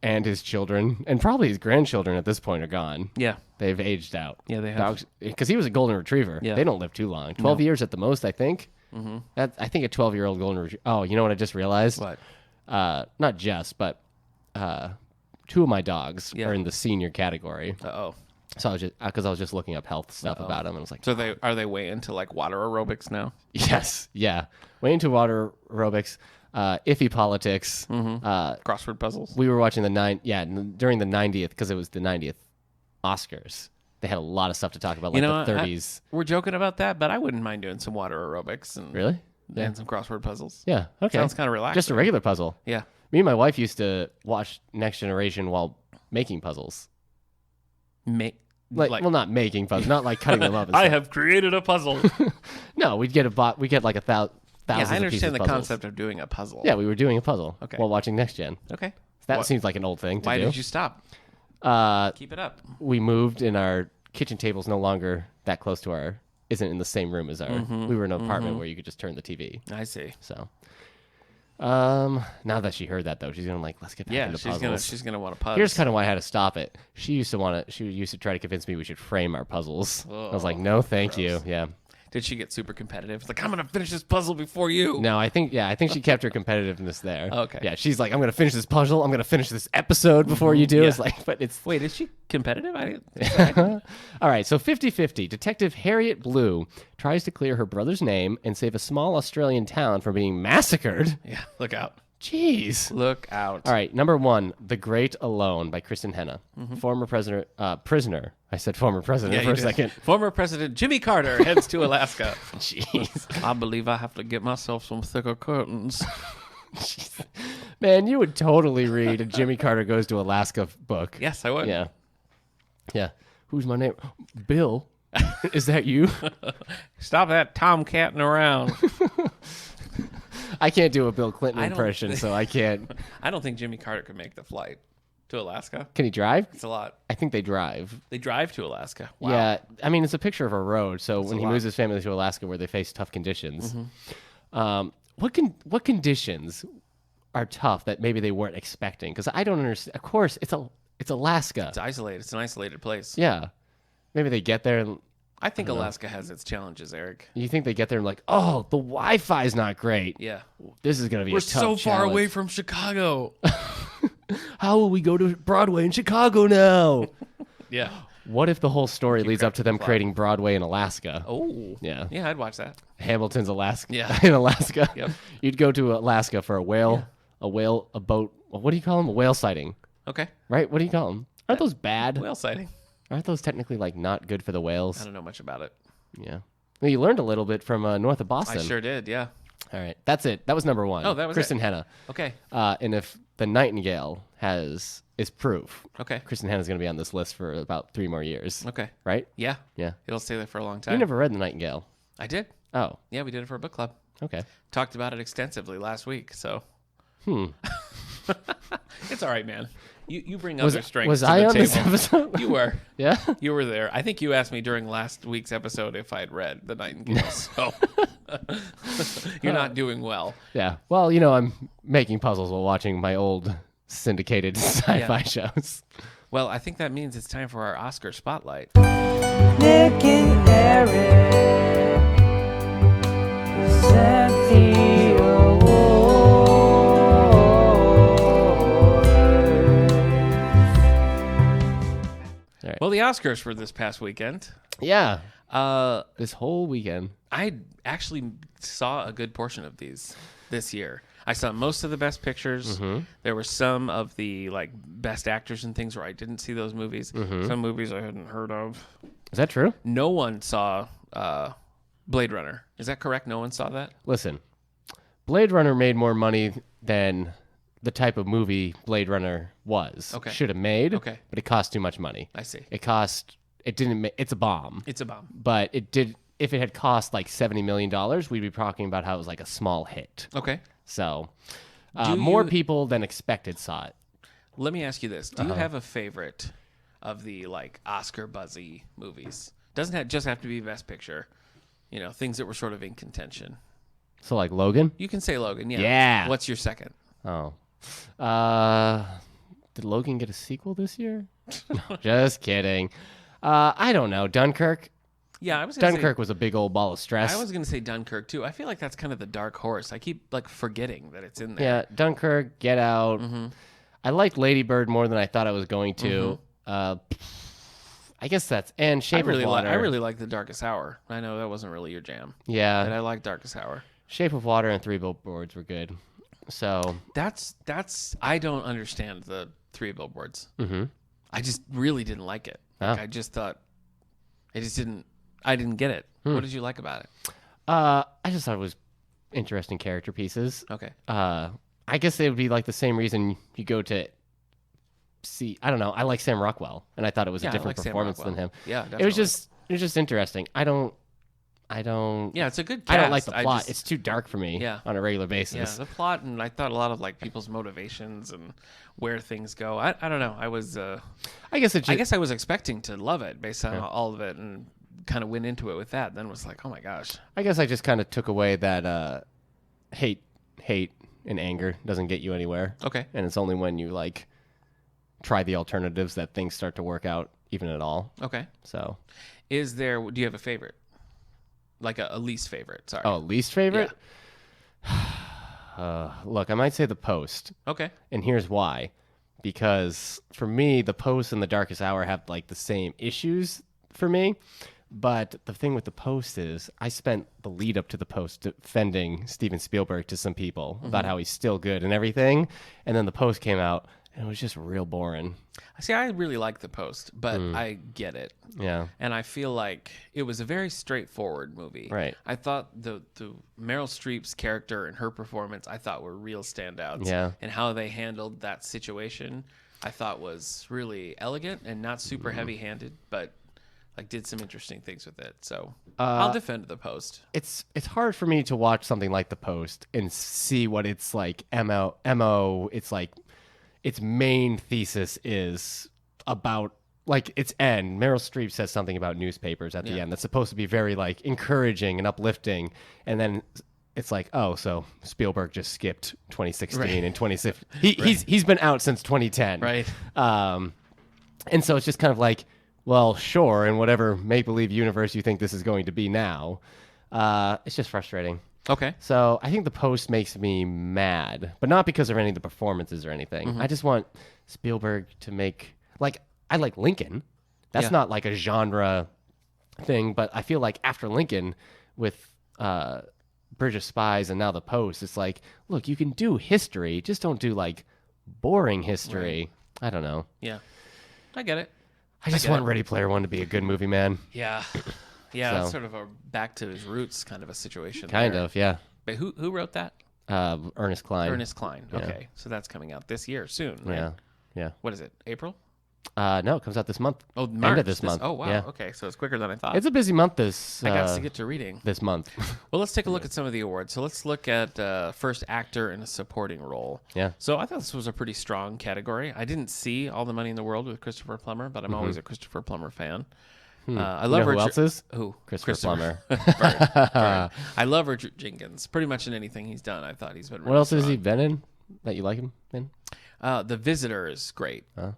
and his children, and probably his grandchildren at this point, are gone. Yeah. They've aged out. Yeah, they have. Because he was a golden retriever. Yeah. They don't live too long. 12 years at the most, I think. Mm-hmm. I think a 12-year-old golden retriever. Oh, you know what I just realized? What? Not just, but 2 of my dogs Yeah. are in the senior category. Uh-oh. So I was just because I was just looking up health stuff about them, and I was like, So are they way into like water aerobics now? yes, yeah, way into water aerobics, iffy politics. Crossword puzzles? We were watching during the 90th because it was the 90th Oscars. They had a lot of stuff to talk about, like the 30s. We're joking about that, but I wouldn't mind doing some water aerobics and Really? and some crossword puzzles. Yeah. Okay. Sounds kind of relaxing. Just a regular puzzle. Yeah. Me and my wife used to watch Next Generation while making puzzles. Well, not making puzzles, not like cutting them up. And I stuff. have created a puzzle. No, we'd get like a thousand. Yeah, I of pieces understand the of puzzles. concept of doing a puzzle. Yeah, we were doing a puzzle Okay. while watching Next Gen. Okay. That What- seems like an old thing to Why do. did you stop? Uh, Keep it up. we moved, and our kitchen table's no longer that close to isn't in the same room as our. We were in an apartment where you could just turn the TV. I see. So, now that she heard that though, she's gonna let's get back Yeah, into she's puzzles. gonna want to puzzle. Here's kind of why I had to stop it. She used to try to convince me we should frame our puzzles. I was like, no, thank you. Yeah. Did she get super competitive? It's like, I'm gonna finish this puzzle before you. No, I think she kept her competitiveness there. Okay. Yeah, she's like, I'm gonna finish this puzzle. I'm gonna finish this episode before you do. Yeah. It's like, but it's Wait, is she competitive? I didn't. all right. So 50-50. Detective Harriet Blue tries to clear her brother's name and save a small Australian town from being massacred. Yeah, look out. Jeez. Look out. All right, number 1, The Great Alone by Kristen Henna. Former prisoner. I said former president for you a did. second. Former President Jimmy Carter heads to Alaska. Jeez. I believe I have to get myself some thicker curtains. Man, you would totally read a Jimmy Carter Goes to Alaska book. Yes, I would. Yeah. Yeah. Who's my name? Bill. Is that you? Stop that tomcatting around. I can't do a Bill Clinton impression, so I can't. I don't think Jimmy Carter could make the flight to Alaska. Can he drive? It's a lot. I think they drive. They drive to Alaska. Wow. Yeah. I mean, it's a picture of a road. So when he lot. moves his family to Alaska where they face tough conditions, what conditions are tough that maybe they weren't expecting? Because I don't understand. Of course, it's Alaska. It's isolated. It's an isolated place. Yeah. Maybe they get there and I think Alaska has its challenges, Eric. you think they get there and like, oh, the Wi-Fi's not great. Yeah. This is going to be We're a tough so far challenge. away from Chicago. How will we go to Broadway in Chicago now? Yeah. What if the whole story leads up to them creating Broadway in Alaska? Oh. Yeah. Yeah, I'd watch that. Hamilton's Alaska. Yeah. In Alaska. Yep. You'd go to Alaska for a boat. What do you call them? A whale sighting, Okay. right? What do you call them? Aren't those bad? Whale sighting. Aren't those technically like not good for the I whales? don't know much about it. Yeah. Well, you learned a little bit from north of Boston. I sure did, yeah. All right. That's it. That was number one. Oh, that was Kristen Henna. Okay. And if the Nightingale is proof, Okay. Kristen Henna's going to be on this list for about 3 more years. Okay. Right? Yeah. Yeah. It'll stay there for a long You time. never read The Nightingale. I did. Oh, Yeah, we did it for a book club. okay. Talked about it extensively last week, so it's all right, man. You bring other strengths Was to I the on table. this episode? You were. Yeah? You were there. I think you asked me during last week's episode if I'd read The Nightingale, so you're not doing well. Yeah. Well, I'm making puzzles while watching my old syndicated sci-fi shows. Well, I think that means it's time for our Oscar spotlight. Nic and Eric present the awards. Well, the Oscars for this past weekend. Yeah. Uh, This whole weekend. I actually saw a good portion of these this year. I saw most of the best pictures. There were some of the best actors and things where I didn't see those movies. Some movies I hadn't heard of. Is that true? No one saw Blade Runner. Is that correct? No one saw that? Listen, Blade Runner made more money than the type of movie Blade Runner was. Okay. Should have made. Okay. But it cost too much money. I see. It's a bomb. It's a bomb. But if it had cost like $70 million, we'd be talking about how it was like a small hit. Okay. So Do more you- people than expected saw it. Let me ask you this. Do you have a favorite of the Oscar buzzy movies? Doesn't just have to be Best Picture. Things that were sort of in contention. So like Logan? You can say Logan, yeah. Yeah. What's your second? Oh. Did Logan get a sequel this year? No, just kidding. I don't know. Dunkirk? Yeah, I was gonna Dunkirk was a big old ball of stress. I was going to say Dunkirk too. I feel like that's kind of the dark horse. I keep forgetting that it's in there. Yeah, Dunkirk, Get Out. I liked Lady Bird more than I thought I was going to. I guess that's and Shape of Water. I really like The Darkest Hour. I know that wasn't really your jam, but yeah, I like Darkest Hour. Shape of Water and Three Billboards were good. So That's I don't understand the Three Billboards. I just really didn't like it. Oh. I just thought I didn't get it. What did you like about it? I just thought it was interesting character pieces. Okay. I guess it would be like the same reason you go to see. I don't know. I like Sam Rockwell, and I thought it was a Yeah, I different like Sam performance than Rockwell. him. Yeah, it was definitely. just interesting. I don't. Yeah, it's a good cast. I don't like the plot. Just- It's too dark for me. Yeah. On a regular yeah, basis. the plot, and I thought a lot of people's motivations and where things go. I don't know. I was I guess it. Just, I guess I was expecting to love it based on all of it, and kind of went into it with that. Then was like, oh my gosh. I guess I just kind of took away that hate, and anger doesn't get you anywhere. Okay. And it's only when you try the alternatives that things start to work out, even at all. Okay. So, Do you have a favorite? Like a least favorite? Sorry. least favorite. Look, I might say The Post, Okay. and here's why. Because for me, The Post and The Darkest Hour have the same issues for me. But the thing with The Post is I spent the lead up to The Post defending Steven Spielberg to some people about how he's still good and everything. And then The Post came out and it was just real boring. See, I really like The Post, but I get it. Yeah. And I feel like it was a very straightforward movie. Right. I thought the Meryl Streep's character and her performance, I thought were real standouts. Yeah. And how they handled that situation, I thought was really elegant and not super heavy-handed, but like did some interesting things with it. So I'll defend The Post. It's hard for me to watch something like The Post and see what it's like MO. It's like its main thesis is about, like, its end. Meryl Streep says something about newspapers at the end that's supposed to be very like encouraging and uplifting, and then it's like, oh, so Spielberg just skipped 2016 and 2016. He's been out since 2010, Right. And so it's just kind of like, well, sure, in whatever make-believe universe you think this is going to be now. It's just frustrating. Okay. So I think The Post makes me mad, but not because of any of the performances or anything. I just want Spielberg to make, like, I like Lincoln. That's not like a genre thing, but I feel like after Lincoln with Bridge of Spies and now The Post, it's like, look, you can do history, just don't do like boring history. I don't know. Yeah. I get it. I just want Ready Player One to be a good movie, man. Yeah. Yeah, So- that's sort of a back to his roots kind of a situation. Kind there. of, yeah. But who wrote that? Ernest Cline. Ernest Cline. Okay. So that's coming out this year soon, right? Yeah. Yeah. What is it? April? No, it comes out this month. Oh, End March. of this month. Oh, wow. Yeah. Okay. So it's quicker than I thought. It's a busy month this I got to get to reading. this month. Well, let's take a look at some of the awards. So let's look at first actor in a supporting role. Yeah. So I thought this was a pretty strong category. I didn't see All the Money in the World with Christopher Plummer, but I'm always a Christopher Plummer fan. I love who Richard. else is? Who? Christopher Plummer. Bird. I love Richard Jenkins. Pretty much in anything he's done, I thought he's been. Really What else has strong. he been in that you like him in? The Visitor is great. Huh?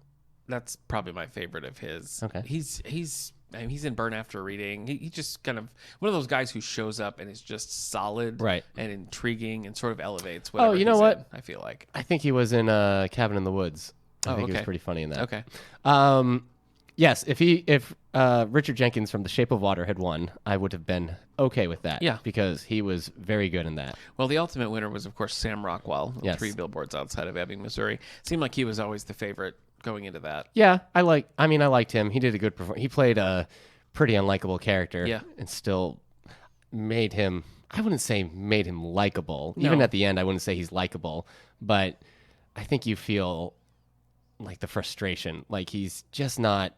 That's probably my favorite of his. Okay. He's in Burn After Reading. He just kind of one of those guys who shows up and is just solid, Right. and intriguing, and sort of elevates whatever. you know he's what? in, I feel like. I think he was in Cabin in the Woods. I think he was okay. pretty funny in that. Okay. Yes, if Richard Jenkins from The Shape of Water had won, I would have been okay with that. Yeah. Because he was very good in that. Well, the ultimate winner was, of course, Sam Rockwell. Yes. 3 Billboards Outside of Ebbing, Missouri. Seemed like he was always the favorite going into that. Yeah, I liked him. He did a good performance. He played a pretty unlikable character. Yeah. And still made him, I wouldn't say made him likable. Even No. at the end, I wouldn't say he's likable. But I think you feel like the frustration. Like he's just not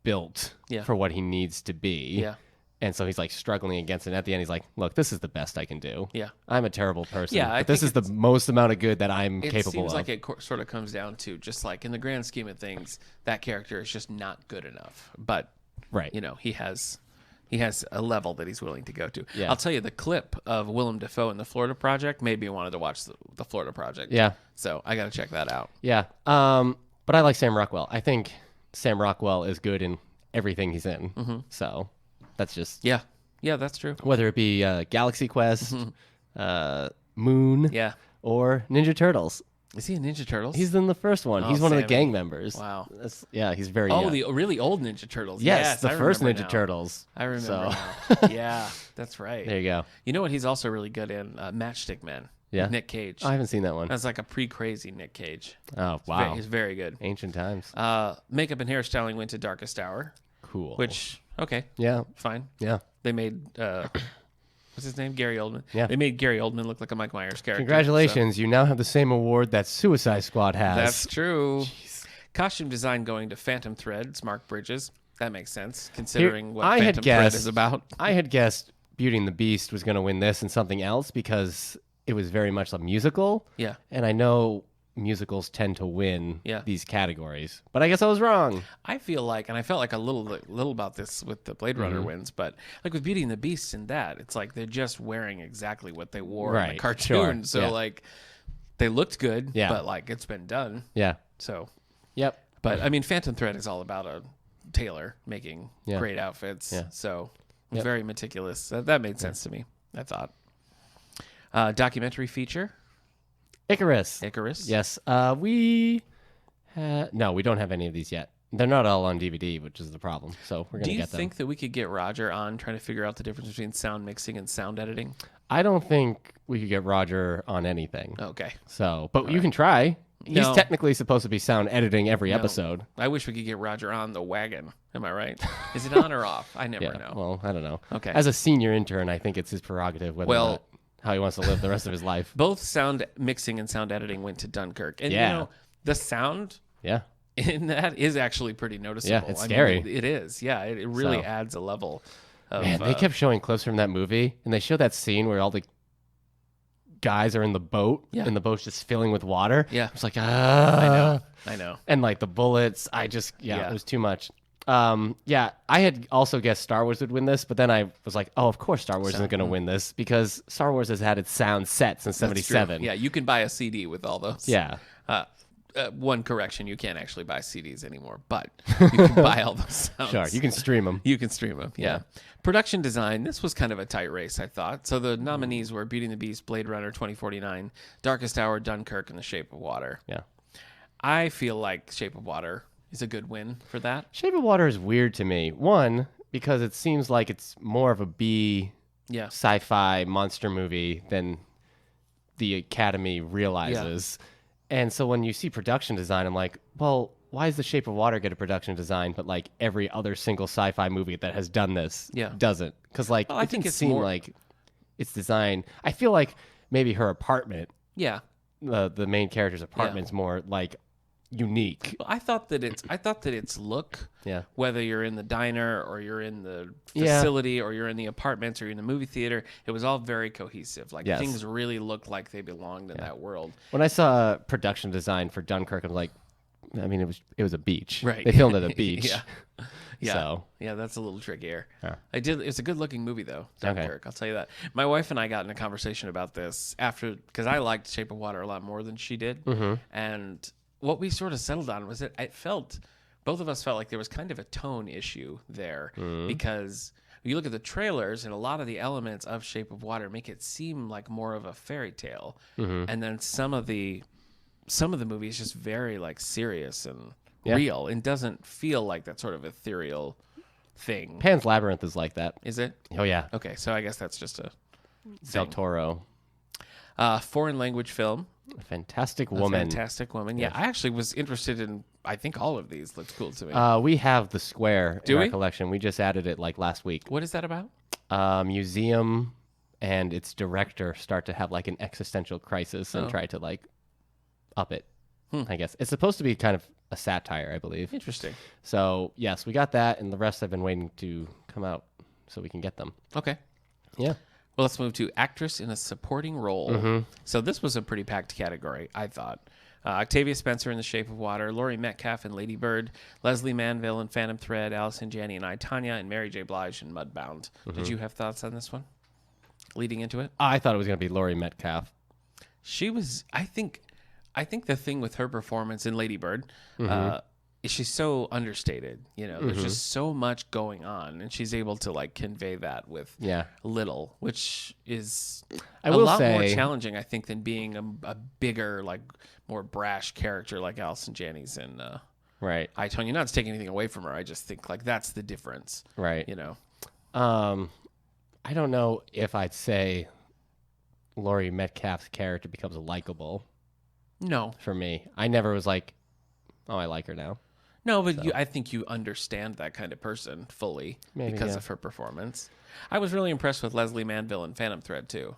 built Yeah. for what he needs to be. Yeah. And so he's like struggling against it. And at the end, he's like, look, this is the best I can do. Yeah. I'm a terrible person. Yeah, I but this is think the most amount of good that I'm It capable seems of. like it sort of comes down to just like in the grand scheme of things, that character is just not good enough. But Right. you know, he has a level that he's willing to go to. Yeah. I'll tell you, the clip of Willem Dafoe in The Florida Project made me wanted to watch the Florida Project. Yeah. So I got to check that out. Yeah. But I like Sam Rockwell. I think Sam Rockwell is good in everything he's in. Mm-hmm. So that's just Yeah. Yeah, that's true. whether it be Galaxy Quest, Moon, Yeah. or Ninja Turtles. Is he in Ninja Turtles? He's in the first one. Oh, He's one of the Sammy. gang members. Wow. Yeah, he's very Oh, young. the really old Ninja Turtles. yes, the I first remember Ninja now. Turtles. I remember So now. Yeah, that's right. there you go. You know what he's also really good in? Matchstick Men. Yeah? With Nick Cage. I haven't seen that one. That's like a pre-crazy Nick Cage. Oh, wow. He's very good. Ancient times. Makeup and hairstyling went to Darkest Hour, Cool. which, okay, Yeah. fine. Yeah. They made, what's his name? Gary Oldman. Yeah. They made Gary Oldman look like a Mike Myers character. Congratulations. You now have the same award that Suicide Squad So has. that's true. Costume design going to Phantom Thread's Mark Bridges. That makes sense, considering what I had Phantom Thread guessed- is about. I had guessed Beauty and the Beast was going to win this and something else because it was very much a musical. Yeah. And I know musicals tend to win Yeah. these categories, but I guess I was wrong. I feel like, and I felt like a little about this with the Blade Runner Mm-hmm. wins, but like with Beauty and the Beast and that, it's like they're just wearing exactly what they wore in Right, the cartoon. sure, So yeah. like they looked good, Yeah. but like it's been done. Yeah. So, Yep. but I mean, Phantom Thread is all about a tailor making Yeah. great outfits. Yeah. So Yep. very meticulous. That made sense to me, I thought. Documentary feature, Icarus. Icarus. Yes. No, we don't have any of these yet. They're not all on DVD, which is the problem. So we're Do going to you get them. think that we could get Roger on trying to figure out the difference between sound mixing and sound editing? I don't think we could get Roger on anything. Okay. So, but you can try. He's No. technically supposed to be sound editing every No. episode. I wish we could get Roger on the wagon. Am I right? Is it on or off? I never Yeah. know. Well, I don't know. Okay. As a senior intern, I think it's his prerogative whether or Well- not how he wants to live the rest of his life. Both sound mixing and sound editing went to Dunkirk. And, Yeah. you know, the sound Yeah. in that is actually pretty noticeable. Yeah, it's I scary. mean, it is. Yeah, it really So. adds a level of... Man, they kept showing clips from that movie, and they showed that scene where all the guys are in the boat, Yeah. and the boat's just filling with water. Yeah. It's like, ah. I know. And like the bullets, Yeah. it was too much. I had also guessed Star Wars would win this, but then I was like, oh, of course Star Wars isn't going to win this because Star Wars has had its sound set since That's true. '77. Yeah, you can buy a CD with all those. Yeah. One correction, you can't actually buy CDs anymore, but you can buy all those sounds. Sure, you can stream them. You can stream them, yeah. Production design, this was kind of a tight race, I thought. So the nominees were Beauty and the Beast, Blade Runner 2049, Darkest Hour, Dunkirk, and The Shape of Water. Yeah. I feel like Shape of Water is a good win for that. Shape of Water is weird to me. One, because it seems like it's more of a B Yeah. sci-fi monster movie than the Academy realizes. And so when you see production design, I'm like, well, why does The Shape of Water get a production design, but like every other single sci-fi movie that has done this doesn't? Because like Well, I it think didn't it's seem more- like it's designed. I feel like maybe her apartment, Yeah. the main character's apartment's more like unique. Well, I thought that its look, Yeah. whether you're in the diner or you're in the Yeah. facility or you're in the apartments or you're in the movie theater, it was all very cohesive. Like Yes. things really looked like they belonged in that world. When I saw production design for Dunkirk, I was like, I mean, it was a beach. Right. They filmed at a beach. Yeah. Yeah. So Yeah, that's a little trickier. Yeah. It's a good looking movie though, Okay. Dunkirk. I'll tell you that. My wife and I got in a conversation about this because I liked Shape of Water a lot more than she did. Mm-hmm. And what we sort of settled on was that both of us felt like there was kind of a tone issue there because you look at the trailers and a lot of the elements of Shape of Water make it seem like more of a fairy tale. And then some of the movie is just very like serious and real and doesn't feel like that sort of ethereal thing. Pan's Labyrinth is like that. Is it? Oh yeah, Okay, so I guess that's just a Del thing. Toro, Foreign language film. a fantastic A woman. Fantastic woman. Yeah, I actually was interested in, I think all of these looked cool to me. We have the square Do in our we? collection. We just added it like last week. What is that about? Museum and its director start to have like an existential crisis and try to like up it. I guess it's supposed to be kind of a satire, I believe. Interesting. So yes, we got that, and the rest I've been waiting to come out so we can get them. Okay. Yeah. Well, let's move to actress in a supporting role. So this was a pretty packed category, I thought. Octavia Spencer in The Shape of Water, Laurie Metcalf in Lady Bird, Leslie Manville in Phantom Thread, Allison Janney and I, Tonya, and Mary J. Blige in Mudbound. Did you have thoughts on this one leading into it? I thought it was going to be Laurie Metcalf. She was, I think the thing with her performance in Lady Bird is she's so understated. You know, there's just so much going on, and she's able to like convey that with little, which is I a will lot more say- challenging, I think, than being a bigger, like more brash character like Allison Janney's in Right. I, Tonya. Not to take anything away from her, I just think like that's the difference. Right. You know, I don't know if I'd say Laurie Metcalf's character becomes likable no, for me. I never was like, oh, I like her now. No, but I think you understand that kind of person fully Maybe, because yeah. of her performance. I was really impressed with Leslie Manville in Phantom Thread too.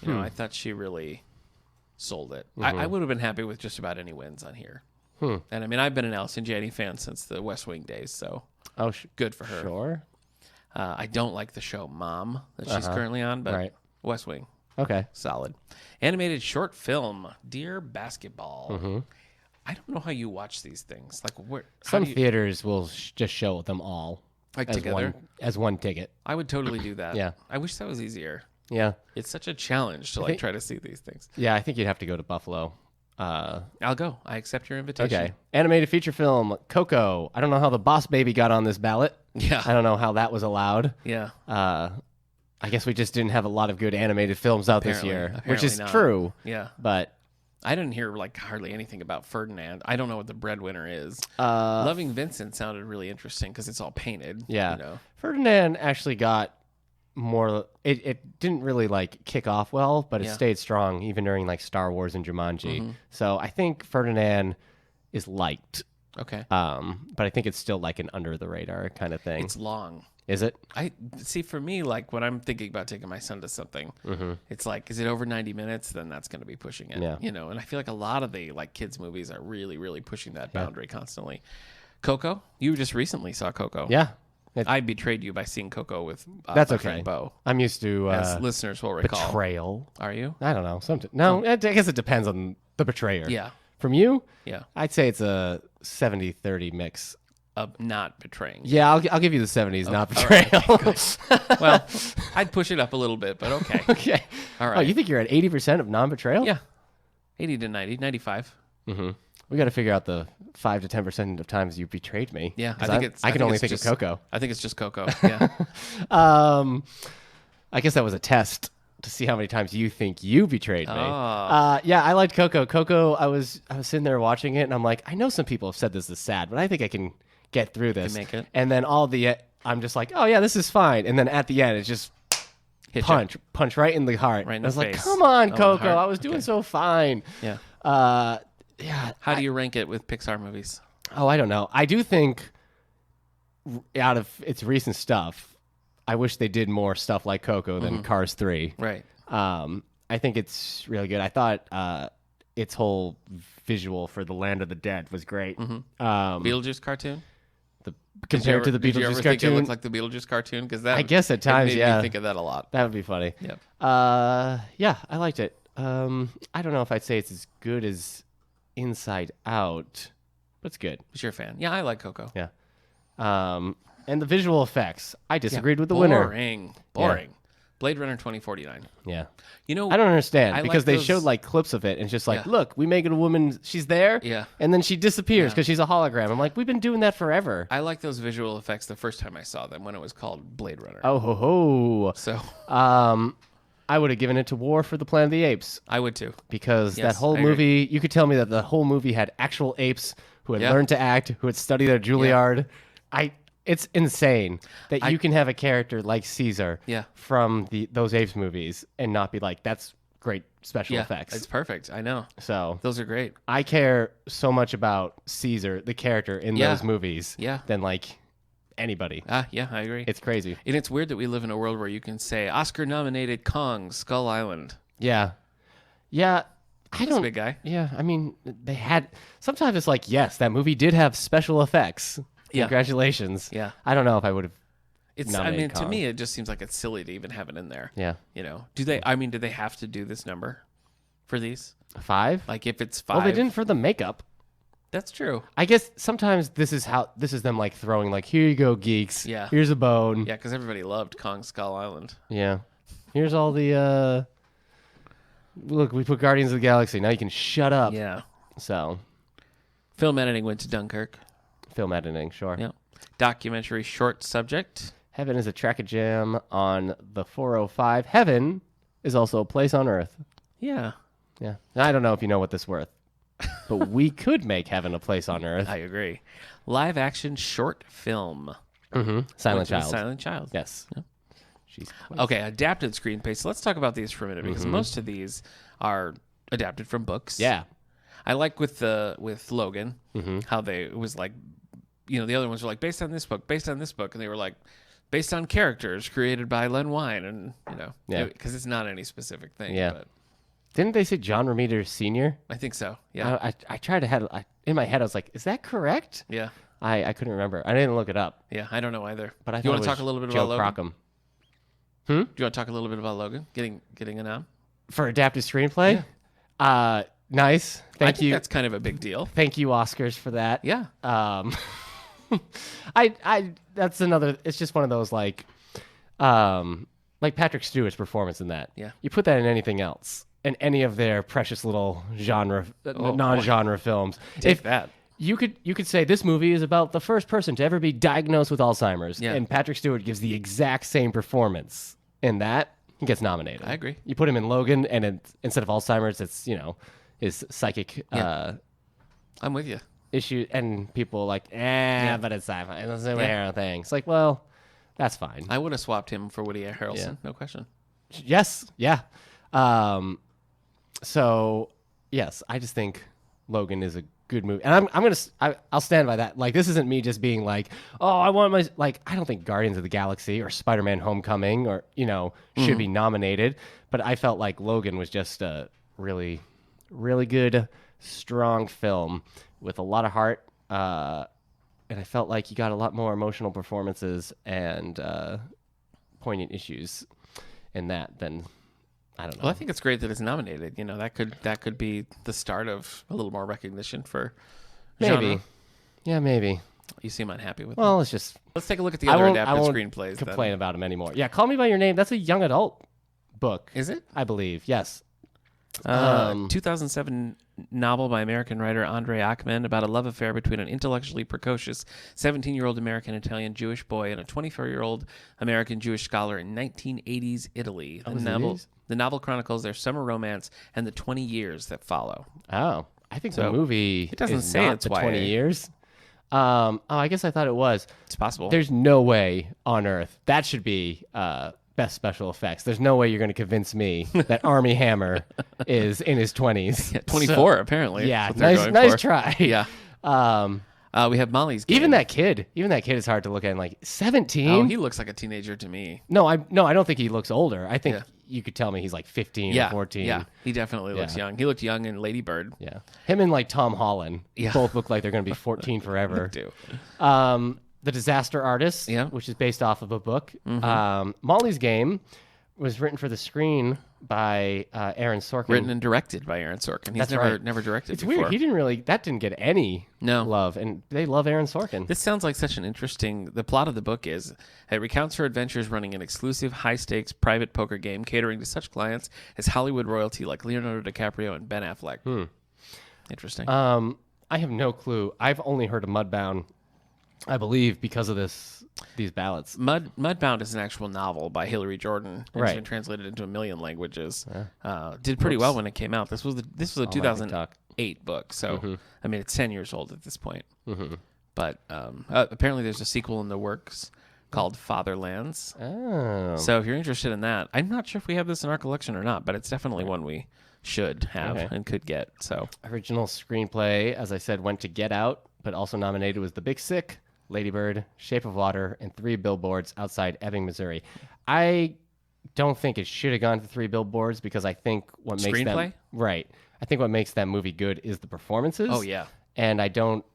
You know, I thought she really sold it. I would have been happy with just about any wins on here. And I mean, I've been an Allison Janney fan since the West Wing days, so Oh, good for her. Sure. I don't like the show Mom that she's currently on, but Right. West Wing, Okay. solid. Animated short film, Dear Basketball. I don't know how you watch these things. Like, where? How Some do you, theaters will just show them all like as together? one ticket. I would totally do that. Yeah. I wish that was easier. Yeah. It's such a challenge to like think- try to see these things. Yeah, I think you'd have to go to Buffalo. I'll go. I accept your invitation. Okay. Animated feature film, Coco. I don't know how the Boss Baby got on this ballot. Yeah. I don't know how that was allowed. Yeah. I guess we just didn't have a lot of good animated films out this year, Apparently which is not. true. Yeah. But I didn't hear like hardly anything about Ferdinand. I don't know what the breadwinner is. Loving Vincent sounded really interesting because it's all painted. yeah, You know. Ferdinand actually got more. It didn't really like kick off well, but it Yeah. stayed strong even during like Star Wars and Jumanji. So I think Ferdinand is liked, Okay. but I think it's still like an under the radar kind of thing. It's long. Is it? I see. For me, like when I'm thinking about taking my son to something, it's like, is it over 90 minutes? Then that's going to be pushing it. Yeah. You know, and I feel like a lot of the like kids movies are really, really pushing that boundary constantly. Coco, you just recently saw Coco. Yeah. I betrayed you by seeing Coco with That's my okay. friend Bo, I'm used to as listeners will recall. betrayal. Are you? I don't know. No, I guess it depends on the betrayer. Yeah. From you, Yeah. I'd say it's a 70-30 mix. Of not betraying. Yeah, I'll give you the 70s, not all right, betrayal. Well, I'd push it up a little bit, but okay. Okay. All Oh, right. you think you're at 80% of non-betrayal? Yeah. 80 to 90, 95. We got to figure out the 5 to 10% of times you betrayed me. Yeah, 'Cause I think it's. I can think only it's think just, of Coco. I think it's just Coco. Yeah. I guess that was a test to see how many times you think you betrayed me. Oh. Yeah, I liked Coco. Coco, I was sitting there watching it, and I'm like, I know some people have said this is sad, but I think I can get through this. make it. And then I'm just like, oh yeah, this is fine. And then at the end, it's just Hit you. punch right in the heart. Right in I was the like, face. come on, Oh, Coco, the heart. I was doing so fine. Yeah. Yeah. How do you rank it with Pixar movies? Oh, I don't know. I do think out of its recent stuff, I wish they did more stuff like Coco than Cars 3. Right. I think it's really good. I thought its whole visual for the Land of the Dead was great. Beetlejuice cartoon? Compared to the Did you ever Beetlejuice think it cartoon, looked like the Beetlejuice cartoon? Because that I guess at times, it made yeah. me think of that a lot. that would be funny. Yep. Yeah, I liked it. I don't know if I'd say it's as good as Inside Out, but it's good. Was your fan? Yeah, I like Coco. Yeah. And the visual effects, I disagreed with the winner. Boring. Blade Runner 2049. Yeah. You know, I don't understand I because like they those- showed like clips of it and it's just like, Yeah. look, we make it a woman, she's there, Yeah. and then she disappears Yeah. because she's a hologram. I'm like, we've been doing that forever. I like those visual effects the first time I saw them when it was called Blade Runner. Oh ho ho. So I would have given it to War for the Planet of the Apes I would too. because Yes, that whole I agree. movie, you could tell me that the whole movie had actual apes who had Yeah. learned to act, who had studied at Juilliard. It's insane that you can have a character like Caesar Yeah. from those apes movies and not be like, that's great special Yeah, effects. it's perfect. I know. So Those are great. I care so much about Caesar, the character in Yeah. those movies, Yeah. than like anybody. Yeah, I agree. It's crazy. And it's weird that we live in a world where you can say Oscar-nominated Kong, Skull Island. Yeah. Yeah. I He's a don't. big guy. Yeah. I mean, they had. Sometimes it's like, yes, that movie did have special effects. Yeah. Congratulations. Yeah. I don't know if I would have. It's. Nominate I mean, to Kong. me, it just seems like it's silly to even have it in there. Yeah. You know, do they? I mean, do they have to do this number for these? 5? Like, if it's 5, Well, they didn't for the makeup. That's true. I guess sometimes this is them like throwing like, here you go, geeks. Yeah. Here's a bone. Yeah, because everybody loved Kong Skull Island. Yeah. Here's all the. Look, we put Guardians of the Galaxy. Now you can shut up. Yeah. So, Film editing went to Dunkirk. film editing, sure. Yeah. Documentary short subject. Heaven is a track jam on the 405. Heaven is also a place on earth. Yeah. Yeah. I don't know if you know what this is worth, but we could make heaven a place on earth. I agree. Live action short film. Silent Went to Child. Silent Child. Yes. She's Okay, adapted screenplays. So let's talk about these for a minute because most of these are adapted from books. Yeah. I like with Logan how it was like, you know, the other ones were like based on this book, and they were like based on characters created by Len Wein, and you know, Yeah. because it's not any specific thing. Yeah. But Didn't they say John Romita Sr.? I think so. Yeah, I tried to have in my head. I was like, is that correct? yeah, I couldn't remember. I didn't look it up. yeah. I don't know either. But I you thought want it to was talk a little bit Joe about Logan? Crockham. Do you want to talk a little bit about Logan getting a nom? For adapted screenplay? Nice. I Thank think you. That's kind of a big deal. Thank you, Oscars, for that. Yeah. That's another. It's just one of those like Patrick Stewart's performance in that. Yeah. You put that in anything else, in any of their precious little non-genre films. Take that. You could say this movie is about the first person to ever be diagnosed with Alzheimer's, Yeah. and Patrick Stewart gives the exact same performance in that. He gets nominated. I agree. You put him in Logan, and instead of Alzheimer's, it's his psychic I'm with you. issue, and people are like, but it's sci-fi. It's a superhero thing. It's like, well, That's fine. I would have swapped him for Woody Harrelson, Yeah. no question. Yes, yeah. So yes, I just think Logan is a good movie, and I'll stand by that. Like, this isn't me just being like, oh, I want my, like, I don't think Guardians of the Galaxy or Spider-Man: Homecoming or should be nominated, but I felt like Logan was just a really, really good, strong film with a lot of heart, and I felt like you got a lot more emotional performances and poignant issues in that than. I don't know. Well, I think it's great that it's nominated. That could be the start of a little more recognition for Maybe. genre. Yeah, maybe. You seem unhappy with Well, it's just Let's take a look at the I other won't adapted screenplays. complain about him anymore. Yeah, Call Me by Your Name. That's a young adult book. Is it? I believe. Yes. 2007 novel by American writer Andre Achman about a love affair between an intellectually precocious 17-year-old American-Italian Jewish boy and a 24-year-old American Jewish scholar in 1980s Italy. The novel chronicles their summer romance and the 20 years that follow. Oh, I think So, the movie it doesn't is say not it's the YA. 20 years. I guess I thought it was. It's possible. There's no way on earth that should be best special effects. There's no way you're going to convince me that Armie Hammer is in his 20s. 24, apparently. Yeah, That's what they're going nice for. try. Yeah. Um, We have Molly's Game. even that kid is hard to look at. And like 17. Oh, he looks like a teenager to me. No, I don't think he looks older. I think Yeah. you could tell me he's like 15 Yeah. or 14. Yeah. He definitely looks Yeah. young. He looked young in Lady Bird. Yeah. Him and like Tom Holland Yeah. both look like they're going to be 14 forever. Too. The Disaster Artist, Yeah. which is based off of a book. Molly's Game was written for the screen by Aaron Sorkin. Written and directed by Aaron Sorkin. He's That's right. never directed It's before. weird. That didn't get any No. love, and they love Aaron Sorkin. This sounds like such an interesting. The plot of the book is it recounts her adventures running an exclusive, high-stakes private poker game, catering to such clients as Hollywood royalty like Leonardo DiCaprio and Ben Affleck. Interesting. I have no clue. I've only heard of Mudbound, I believe, because of these ballots. Mudbound is an actual novel by Hilary Jordan. It's Right. been translated into 1 million languages. Did pretty well when it came out. This was a 2008 book, so I mean it's 10 years old at this point. But apparently there's a sequel in the works called Fatherlands. Oh. So if you're interested in that, I'm not sure if we have this in our collection or not, but it's definitely one we should have and could get. So Original screenplay, as I said, went to Get Out, but also nominated was The Big Sick, Lady Bird, Shape of Water, and 3 Billboards Outside Ebbing, Missouri. I don't think it should have gone to 3 Billboards because I think what makes Screenplay? I think what makes that movie good is the performances. Oh, yeah. And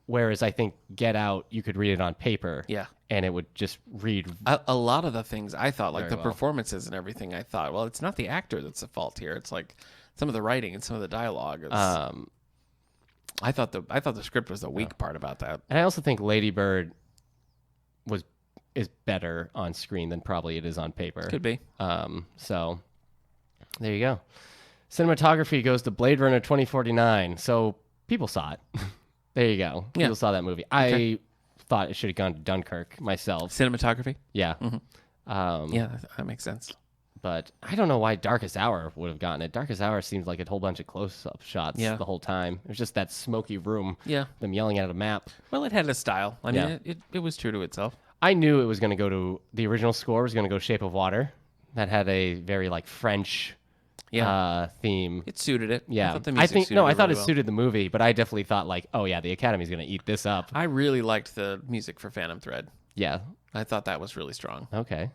whereas I think Get Out, you could read it on paper. Yeah. And it would just read. a lot of the things I thought, like Very the well. performances and everything, I thought, well, it's not the actor that's the fault here. It's like some of the writing and some of the dialogue. I thought the script was the weak part about that. And I also think Lady Bird is better on screen than probably it is on paper. Could be. So there you go. Cinematography goes to Blade Runner 2049. So people saw it. There you go. Yeah. People saw that movie. Okay. I thought it should have gone to Dunkirk myself. Cinematography? Yeah. Yeah, that makes sense. But I don't know why Darkest Hour would have gotten it. Darkest Hour seems like a whole bunch of close-up shots Yeah. the whole time. It was just that smoky room. Yeah. Them yelling at a map. Well, it had a style. I mean, Yeah. it was true to itself. I knew it was going to go to the original score was going to go Shape of Water. That had a very like French theme. It suited it. Yeah, I thought the music suited I it thought really it well. suited the movie, but I definitely thought like, oh yeah, the Academy's going to eat this up. I really liked the music for Phantom Thread. Yeah. I thought that was really strong. Okay.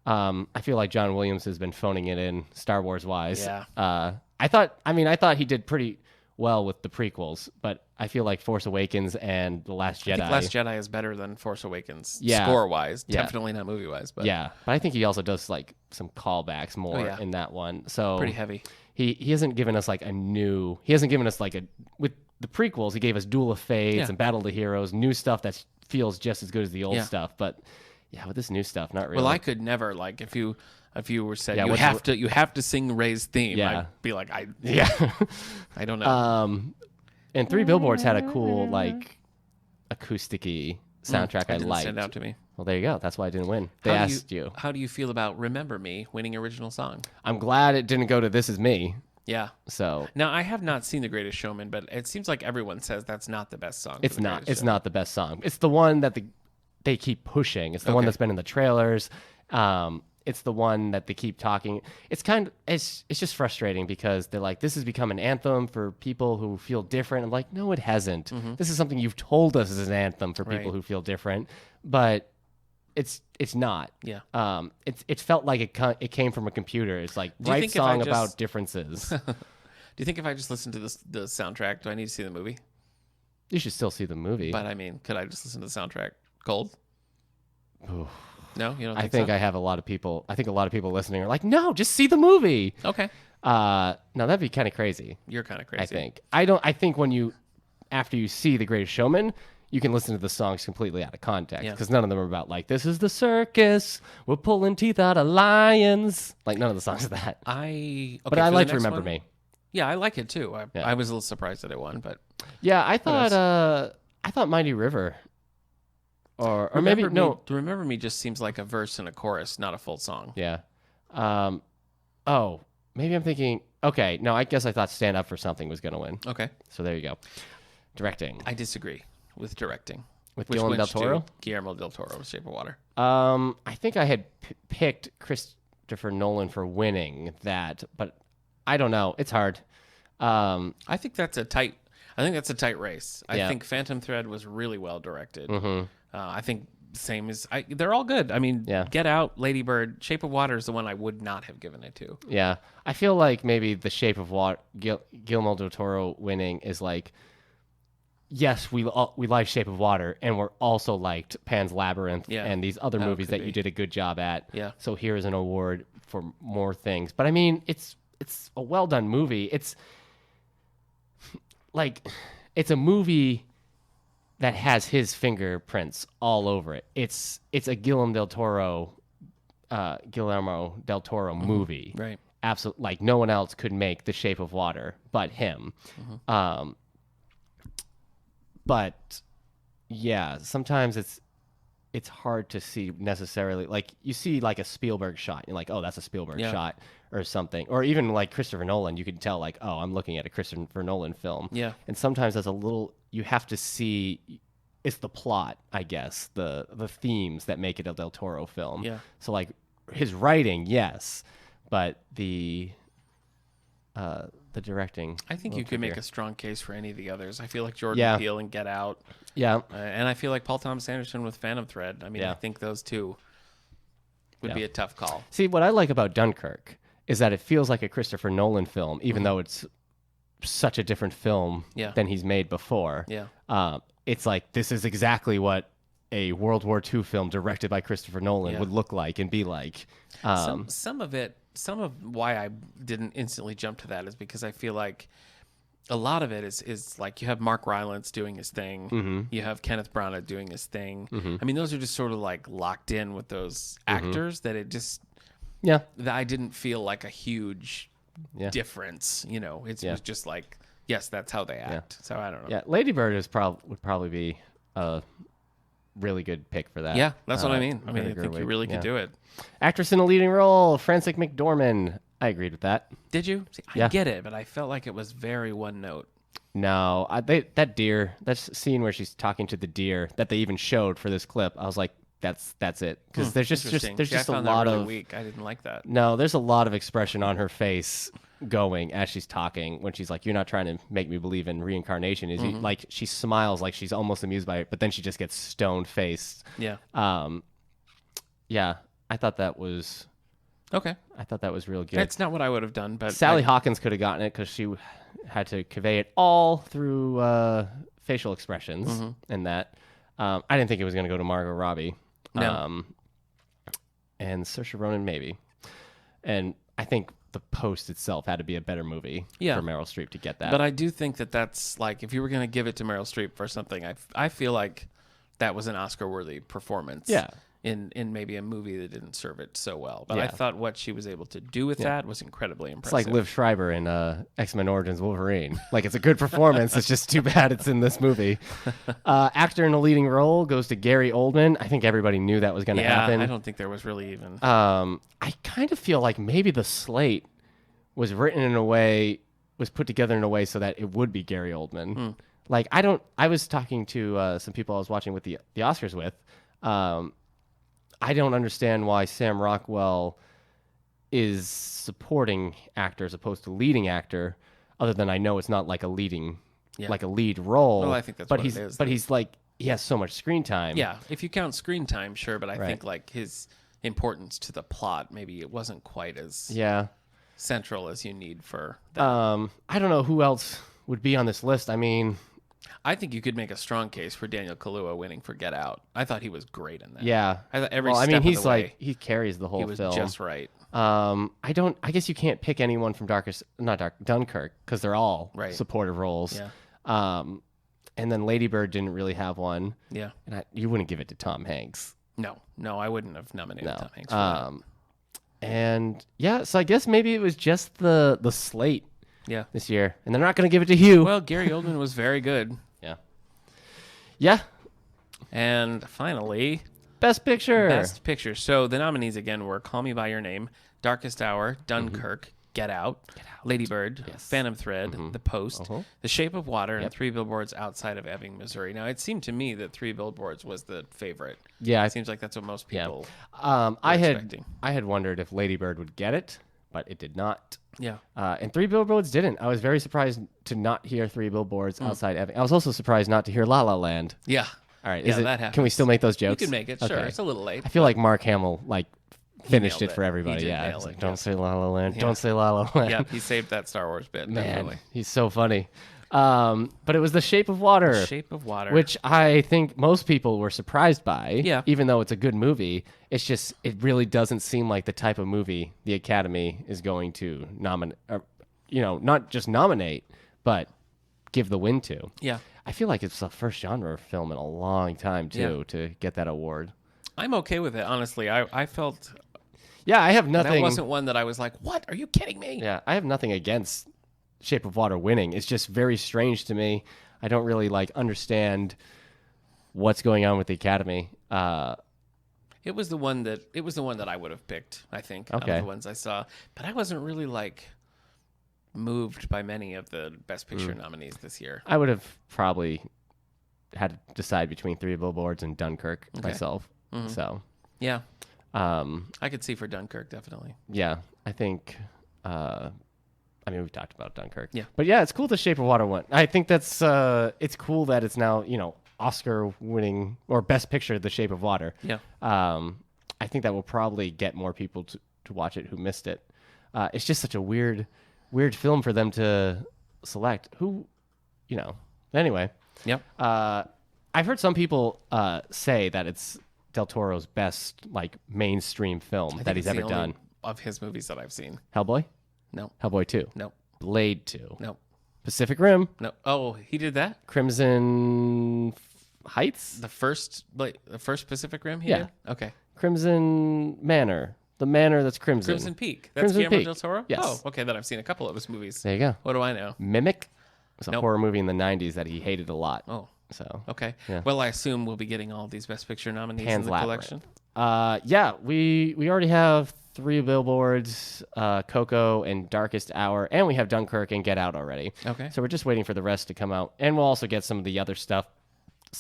I feel like John Williams has been phoning it in Star Wars wise. Yeah. I thought he did pretty well with the prequels, but I feel like Force Awakens and The Last Jedi. I think Last Jedi is better than Force Awakens. Yeah. Score-wise. Yeah. Definitely not movie-wise. But Yeah, but I think he also does like some callbacks more yeah. in that one. So pretty heavy. He hasn't given us like he hasn't given us like with the prequels, he gave us Duel of Fates Yeah. and Battle of the Heroes, new stuff that feels just as good as the old Yeah. stuff. But yeah, with this new stuff, not really. Well, I could never, like, if you were said Yeah, you what's have to sing Ray's theme, Yeah. I'd be like, yeah. I don't know. And 3 Billboards had a cool like acoustic-y soundtrack I Didn't liked. stand out to me. Well, there you go. That's why I didn't win. They asked you. How do you feel about Remember Me winning original song? I'm glad it didn't go to This Is Me. Yeah. So Now, I have not seen The Greatest Showman, but it seems like everyone says that's not the best song. it's not the best song. It's the one that the they keep pushing. It's the one Okay. that's been in the trailers. It's the one that they keep talking. It's just frustrating because they're like, this has become an anthem for people who feel different. I'm like, no, it hasn't. This is something you've told us is an anthem for people Right. who feel different, but it's not. Yeah. It felt like it came from a computer. It's like Do you write think if I song just- about differences. Do you think if I just listen to the soundtrack, do I need to see the movie? You should still see the movie. But I mean, could I just listen to the soundtrack cold? Oof. No, you don't. I Think think so? I have a lot of people. I think a lot of people listening are like, no, just see the movie. Okay, No, that'd be kind of crazy. you're kind of crazy. I think. I think after you see The Greatest Showman, you can listen to the songs completely out of context Yeah. because none of them are about like, this is the circus, we're pulling teeth out of lions. Like none of the songs are that. But I like to remember me. Yeah, I like it too. Yeah. I was a little surprised that it won, but Yeah, I thought Mighty River, or maybe Remember no. Me, Remember Me just seems like a verse and a chorus, not a full song. Yeah. Oh, maybe I'm thinking. Okay, no, I guess I thought Stand Up for Something was gonna win. Okay, So there you go. Directing I disagree with directing. with Which Guillermo del went to Toro. Guillermo del Toro with Shape of Water. I think I had picked Christopher Nolan for winning that, but I don't know. It's hard. I think that's a tight race. I Yeah. think Phantom Thread was really well directed. Mhm. I think same as they're all good. I mean, Yeah. Get Out, Lady Bird, Shape of Water is the one I would not have given it to. Yeah, I feel like maybe The Shape of Water, Guillermo del Toro winning is like, yes, we like Shape of Water, and we're also liked Pan's Labyrinth Yeah. and these other Oh, movies could that be. you did a good job at. Yeah. So here's an award for more things. But I mean, it's a well done movie. It's like it's a movie that has his fingerprints all over it. It's a Guillermo del Toro movie. Right. Absolutely, like no one else could make The Shape of Water but him. But yeah, sometimes it's hard to see necessarily. Like you see like a Spielberg shot, you're like, oh, that's a Spielberg Yeah. shot or something. Or even like Christopher Nolan, you can tell like, oh, I'm looking at a Christopher Nolan film. Yeah. And sometimes that's a little. You have to see. It's the plot, I guess, the themes that make it a Del Toro film. Yeah. So like his writing, yes, but the directing. I think a you little could make trickier. a strong case for any of the others. I feel like Jordan Yeah. Peele and Get Out, Yeah. and I feel like Paul Thomas Anderson with Phantom Thread. I mean, Yeah. I think those two would be a tough call. See, what I like about Dunkirk is that it feels like a Christopher Nolan film, even though it's such a different film Yeah. than he's made before. Yeah. It's like this is exactly what a World War II film directed by Christopher Nolan Yeah. would look like and be like. Some of why I didn't instantly jump to that is because I feel like a lot of it is like you have Mark Rylance doing his thing, Mm-hmm. you have Kenneth Branagh doing his thing. I mean, those are just sort of like locked in with those actors that it just Yeah. that I didn't feel like a huge Yeah. difference. You know, it Yeah. was just like, yes, that's how they act. So I don't know. Yeah. Lady Bird would probably be a really good pick for that. Yeah, that's what I mean. I mean, I Vinegar think you Wig, really yeah. could do it. Actress in a leading role, Frances McDormand. I agreed with that. Did you? See, I Yeah. get it, but I felt like it was very one note. No, that scene where she's talking to the deer that they even showed for this clip, I was like, that's it, because there's just Interesting. there's See, I just a found that lot really of weak. I didn't like that. no, there's a lot of expression on her face going as she's talking when she's like, "You're not trying to make me believe in reincarnation." Is Mm-hmm. like she smiles like she's almost amused by it, but then she just gets stone faced. Yeah. Yeah, I thought that was Okay. real good. That's not what I would have done, but Sally Hawkins could have gotten it because she had to convey it all through facial expressions Mm-hmm. and that. I didn't think it was going to go to Margot Robbie. No. And Saoirse Ronan, maybe. And I think The Post itself had to be a better movie Yeah. for Meryl Streep to get that. But I do think that that's like if you were going to give it to Meryl Streep for something, I feel like that was an Oscar-worthy performance. Yeah. In maybe a movie that didn't serve it so well. But I Yeah. thought what she was able to do with that was incredibly It's impressive. like Liv Schreiber in X-Men Origins Wolverine. Like, it's a good performance. It's just too bad it's in this movie. Actor in a leading role goes to Gary Oldman. I think everybody knew that was going to happen. I don't think there was really even. I kind of feel like maybe the slate was written in a way, was put together in a way so that it would be Gary Oldman. Like, I was talking to some people I was watching with the Oscars with. I don't understand why Sam Rockwell is supporting actor as opposed to leading actor, other than I know it's not like a leading, like a lead role. Well, I think that's but what it is. But he's like, he has so much screen time. Yeah, if you count screen time, sure, but I Right. think like his importance to the plot, maybe it wasn't quite as Yeah. central as you need for that. I don't know who else would be on this list. I mean, I think you could make a strong case for Daniel Kaluuya winning for Get Out. I thought he was great in that. yeah. I thought every Well, I step mean, of he's the way, like, he carries the whole he was film. just right. I guess you can't pick anyone from Dunkirk, because they're all Right. supportive roles. Yeah. And then Lady Bird didn't really have one. Yeah. And you wouldn't give it to Tom Hanks. No, I wouldn't have nominated No. Tom Hanks for that. And yeah, so I guess maybe it was just the slate Yeah. this year, and they're not going to give it to Hugh. Well, Gary Oldman was very good. Yeah. And finally, Best Picture. Best Picture. So the nominees again were Call Me by Your Name, Darkest Hour, Dunkirk, Get Out, Lady Bird, Yes. Phantom Thread, The Post, The Shape of Water, and Yep. Three Billboards Outside of Ebbing, Missouri. Now, it seemed to me that Three Billboards was the favorite. Yeah, It seems like that's what most people I expecting. had wondered if Lady Bird would get it, but it did not. Yeah. And Three Billboards didn't. I was very surprised to not hear Three Billboards Mm. outside Ebbing. I was also surprised not to hear La La Land. Yeah. All right, Yeah, is it, that can we happens. still make those You jokes? can make it. Sure. Okay. It's a little late. I feel like Mark Hamill finished nailed it for it. everybody. He did Yeah, nail it's like, it, don't yeah. say La La Land. Yeah. Don't say La La Land. Yeah, he saved that Star Wars bit. Man, Definitely. he's so funny. But it was The Shape of Water. Shape of Water. Which I think most people were surprised by. Yeah. Even though it's a good movie, it's just, it really doesn't seem like the type of movie the Academy is going to nominate, not just nominate, but give the win to. Yeah. I feel like it's the first genre film in a long time, too, to get that award. I'm okay with it, honestly. I felt Yeah, I have nothing. that wasn't one that I was like, what? Are you kidding me? Yeah, I have nothing against Shape of Water winning. It's just very strange to me. I don't really understand what's going on with the Academy. It was the one that I would have picked, I think, out Okay. of the ones I saw. But I wasn't really moved by many of the Best Picture nominees this year. I would have probably had to decide between Three Billboards and Dunkirk myself. So, Yeah. um, I could see for Dunkirk, definitely. yeah, I think. We've talked about Dunkirk. Yeah. But yeah, it's cool the Shape of Water won. I think that's it's cool that it's now Oscar winning or Best Picture, The Shape of Water. Yeah. I think that will probably get more people to watch it who missed it. It's just such a weird film for them to select. Anyway. Yep. I've heard some people say that it's Del Toro's best mainstream film I that think he's it's the ever only done. of his movies that I've seen. Hellboy? No. Hellboy 2. No. Blade 2. No. Pacific Rim. No. Oh, he did that? Crimson Heights? The first Pacific Rim he Yeah. did? Okay. Crimson Manor. The manor that's crimson. Crimson Peak. That's Crimson Guillermo Peak. del Toro? Yes. Oh, okay. Then I've seen a couple of his movies. There you go. What do I know? Mimic. It's a Nope. horror movie in the 90s that he hated a lot. Oh, So, okay. Yeah. Well, I assume we'll be getting all these Best Picture nominees Pan's in the Labyrinth. collection. Yeah, we already have Three Billboards, Coco, and Darkest Hour, and we have Dunkirk and Get Out already. Okay. So we're just waiting for the rest to come out, and we'll also get some of the other stuff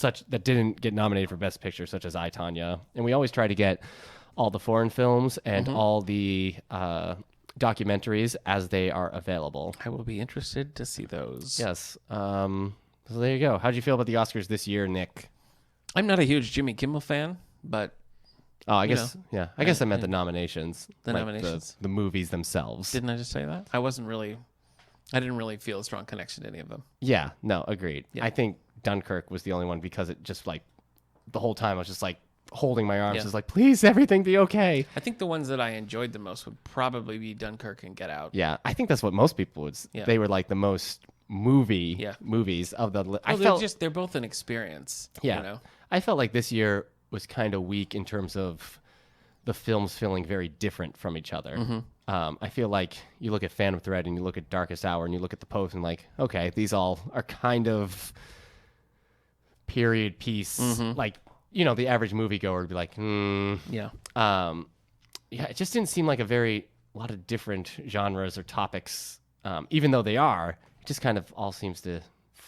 that didn't get nominated for Best Picture, such as I, Tonya. And we always try to get all the foreign films and all the documentaries as they are available. I will be interested to see those. Yes. So there you go. How'd you feel about the Oscars this year, Nick? I'm not a huge Jimmy Kimmel fan, but Oh, I You guess I guess I meant the nominations. The like nominations. The movies themselves. didn't I just say that? I didn't really feel a strong connection to any of them. Yeah, no, agreed. Yeah. I think Dunkirk was the only one because it just the whole time I was just holding my arms, Yeah. just please everything be okay. I think the ones that I enjoyed the most would probably be Dunkirk and Get Out. Yeah, I think that's what most people would. Yeah. They were the most movies of the. They're both an experience. Yeah. You know? I felt like this year was kind of weak in terms of the films feeling very different from each other. Mm-hmm. I feel like you look at Phantom Thread and you look at Darkest Hour and you look at The Post and okay, these all are kind of period piece. Mm-hmm. The average moviegoer would be Yeah. it just didn't seem like a lot of different genres or topics, even though they are. It just kind of all seems to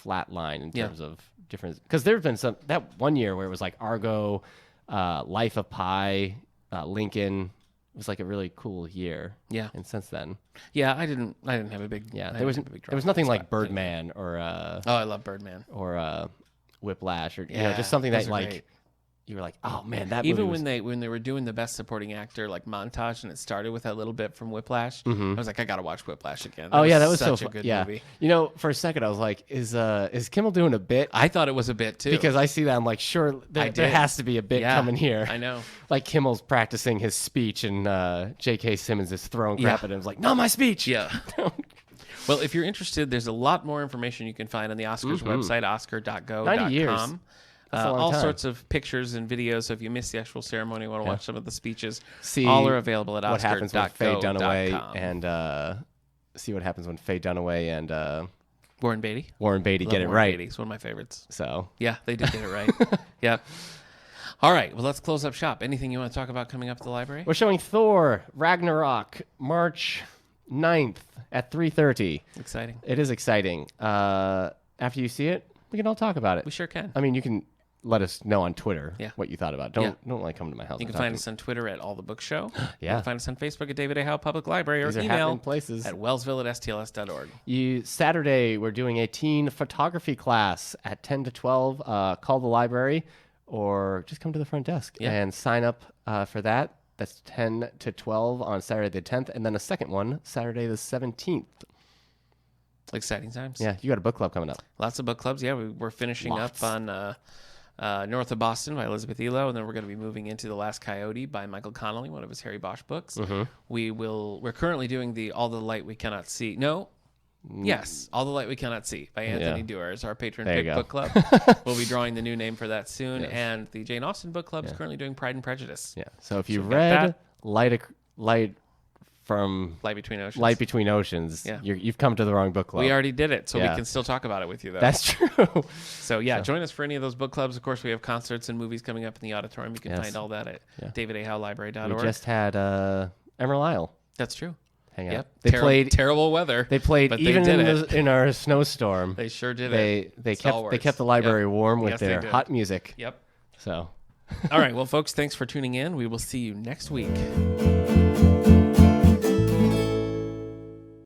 flatline in Yeah. terms of different. Because there have been that one year where it was Argo, Life of Pi, Lincoln. It was like a really cool year. Yeah. And since then, Yeah, I didn't have a big. yeah, I there was didn't have a big there was drop nothing on like spot. Birdman or Oh, I love Birdman. Whiplash or Yeah, just something those that are like great. you were like, oh man, that Even movie was... when they were doing the best supporting actor like montage and it started with that little bit from Whiplash, I was like, I gotta watch Whiplash again. Oh yeah, that was such so a good yeah. movie. You know, for a second I was like, is Kimmel doing a bit? I thought it was a bit too Because I see that I'm like, sure, there did. has to be a bit Yeah, coming here. I know. Like Kimmel's practicing his speech and J.K. Simmons is throwing crap at him. It's like, not my speech. Yeah. Well, if you're interested, there's a lot more information you can find on the Oscars website, oscar.go.com. 90 years. That's a long all time. sorts of pictures and videos. So if you missed the actual ceremony, want to watch some of the speeches, See all are available at what happens when Faye Dunaway oscar.go.com. and see what happens when Faye Dunaway and Warren Beatty. Warren Beatty Love get it Warren right. Beatty. It's one of my favorites. So Yeah, they did get it right. Yep. All right. Well, let's close up shop. Anything you want to talk about coming up at the library? we're showing Thor Ragnarok March 9th at 3:30. Exciting. It is exciting. After you see it, we can all talk about it. We sure can. I mean, you can let us know on Twitter what you thought about it. Don't like come to my house. You can find us on Twitter at All the Book Show. Yeah. You can find us on Facebook at David A. Howe Public Library or These are email happening places. at wellsville@stls.org. Saturday, we're doing a teen photography class at 10 to 12. Call the library or just come to the front desk and sign up for that. That's 10 to 12 on Saturday the 10th. And then a second one, Saturday the 17th. Exciting times. Yeah, you got a book club coming up. Lots of book clubs. Yeah, we're finishing Lots. up on North of Boston by Elizabeth Elo, and then we're going to be moving into The Last Coyote by Michael Connolly, one of his Harry Bosch books. We're currently doing the All the Light We Cannot See. No. Yes, All the Light We Cannot See by Anthony Dewar is our patron There you pick go. book club. We'll be drawing the new name for that soon. Yes. And the Jane Austen book club is currently doing Pride and Prejudice. Yeah. So if you we've got read that. Light from Light Between Oceans. Light Between Oceans, Yeah. you've come to the wrong book club. We already did it, so we Yeah. can still talk about it with you, though. That's true. So, join us for any of those book clubs. Of course, we have concerts and movies coming up in the auditorium. You can Yes. find all that at Yeah. davidahowlibrary.org. We just had Emerald Isle That's true. hang out. Yep. They played. terrible weather. They played but even they did in, it. in our snowstorm. They sure did it. They Stalwarts. kept the library Yep. warm with Yes, they their did. hot music. Yep. So All right. Well, folks, thanks for tuning in. We will see you next week.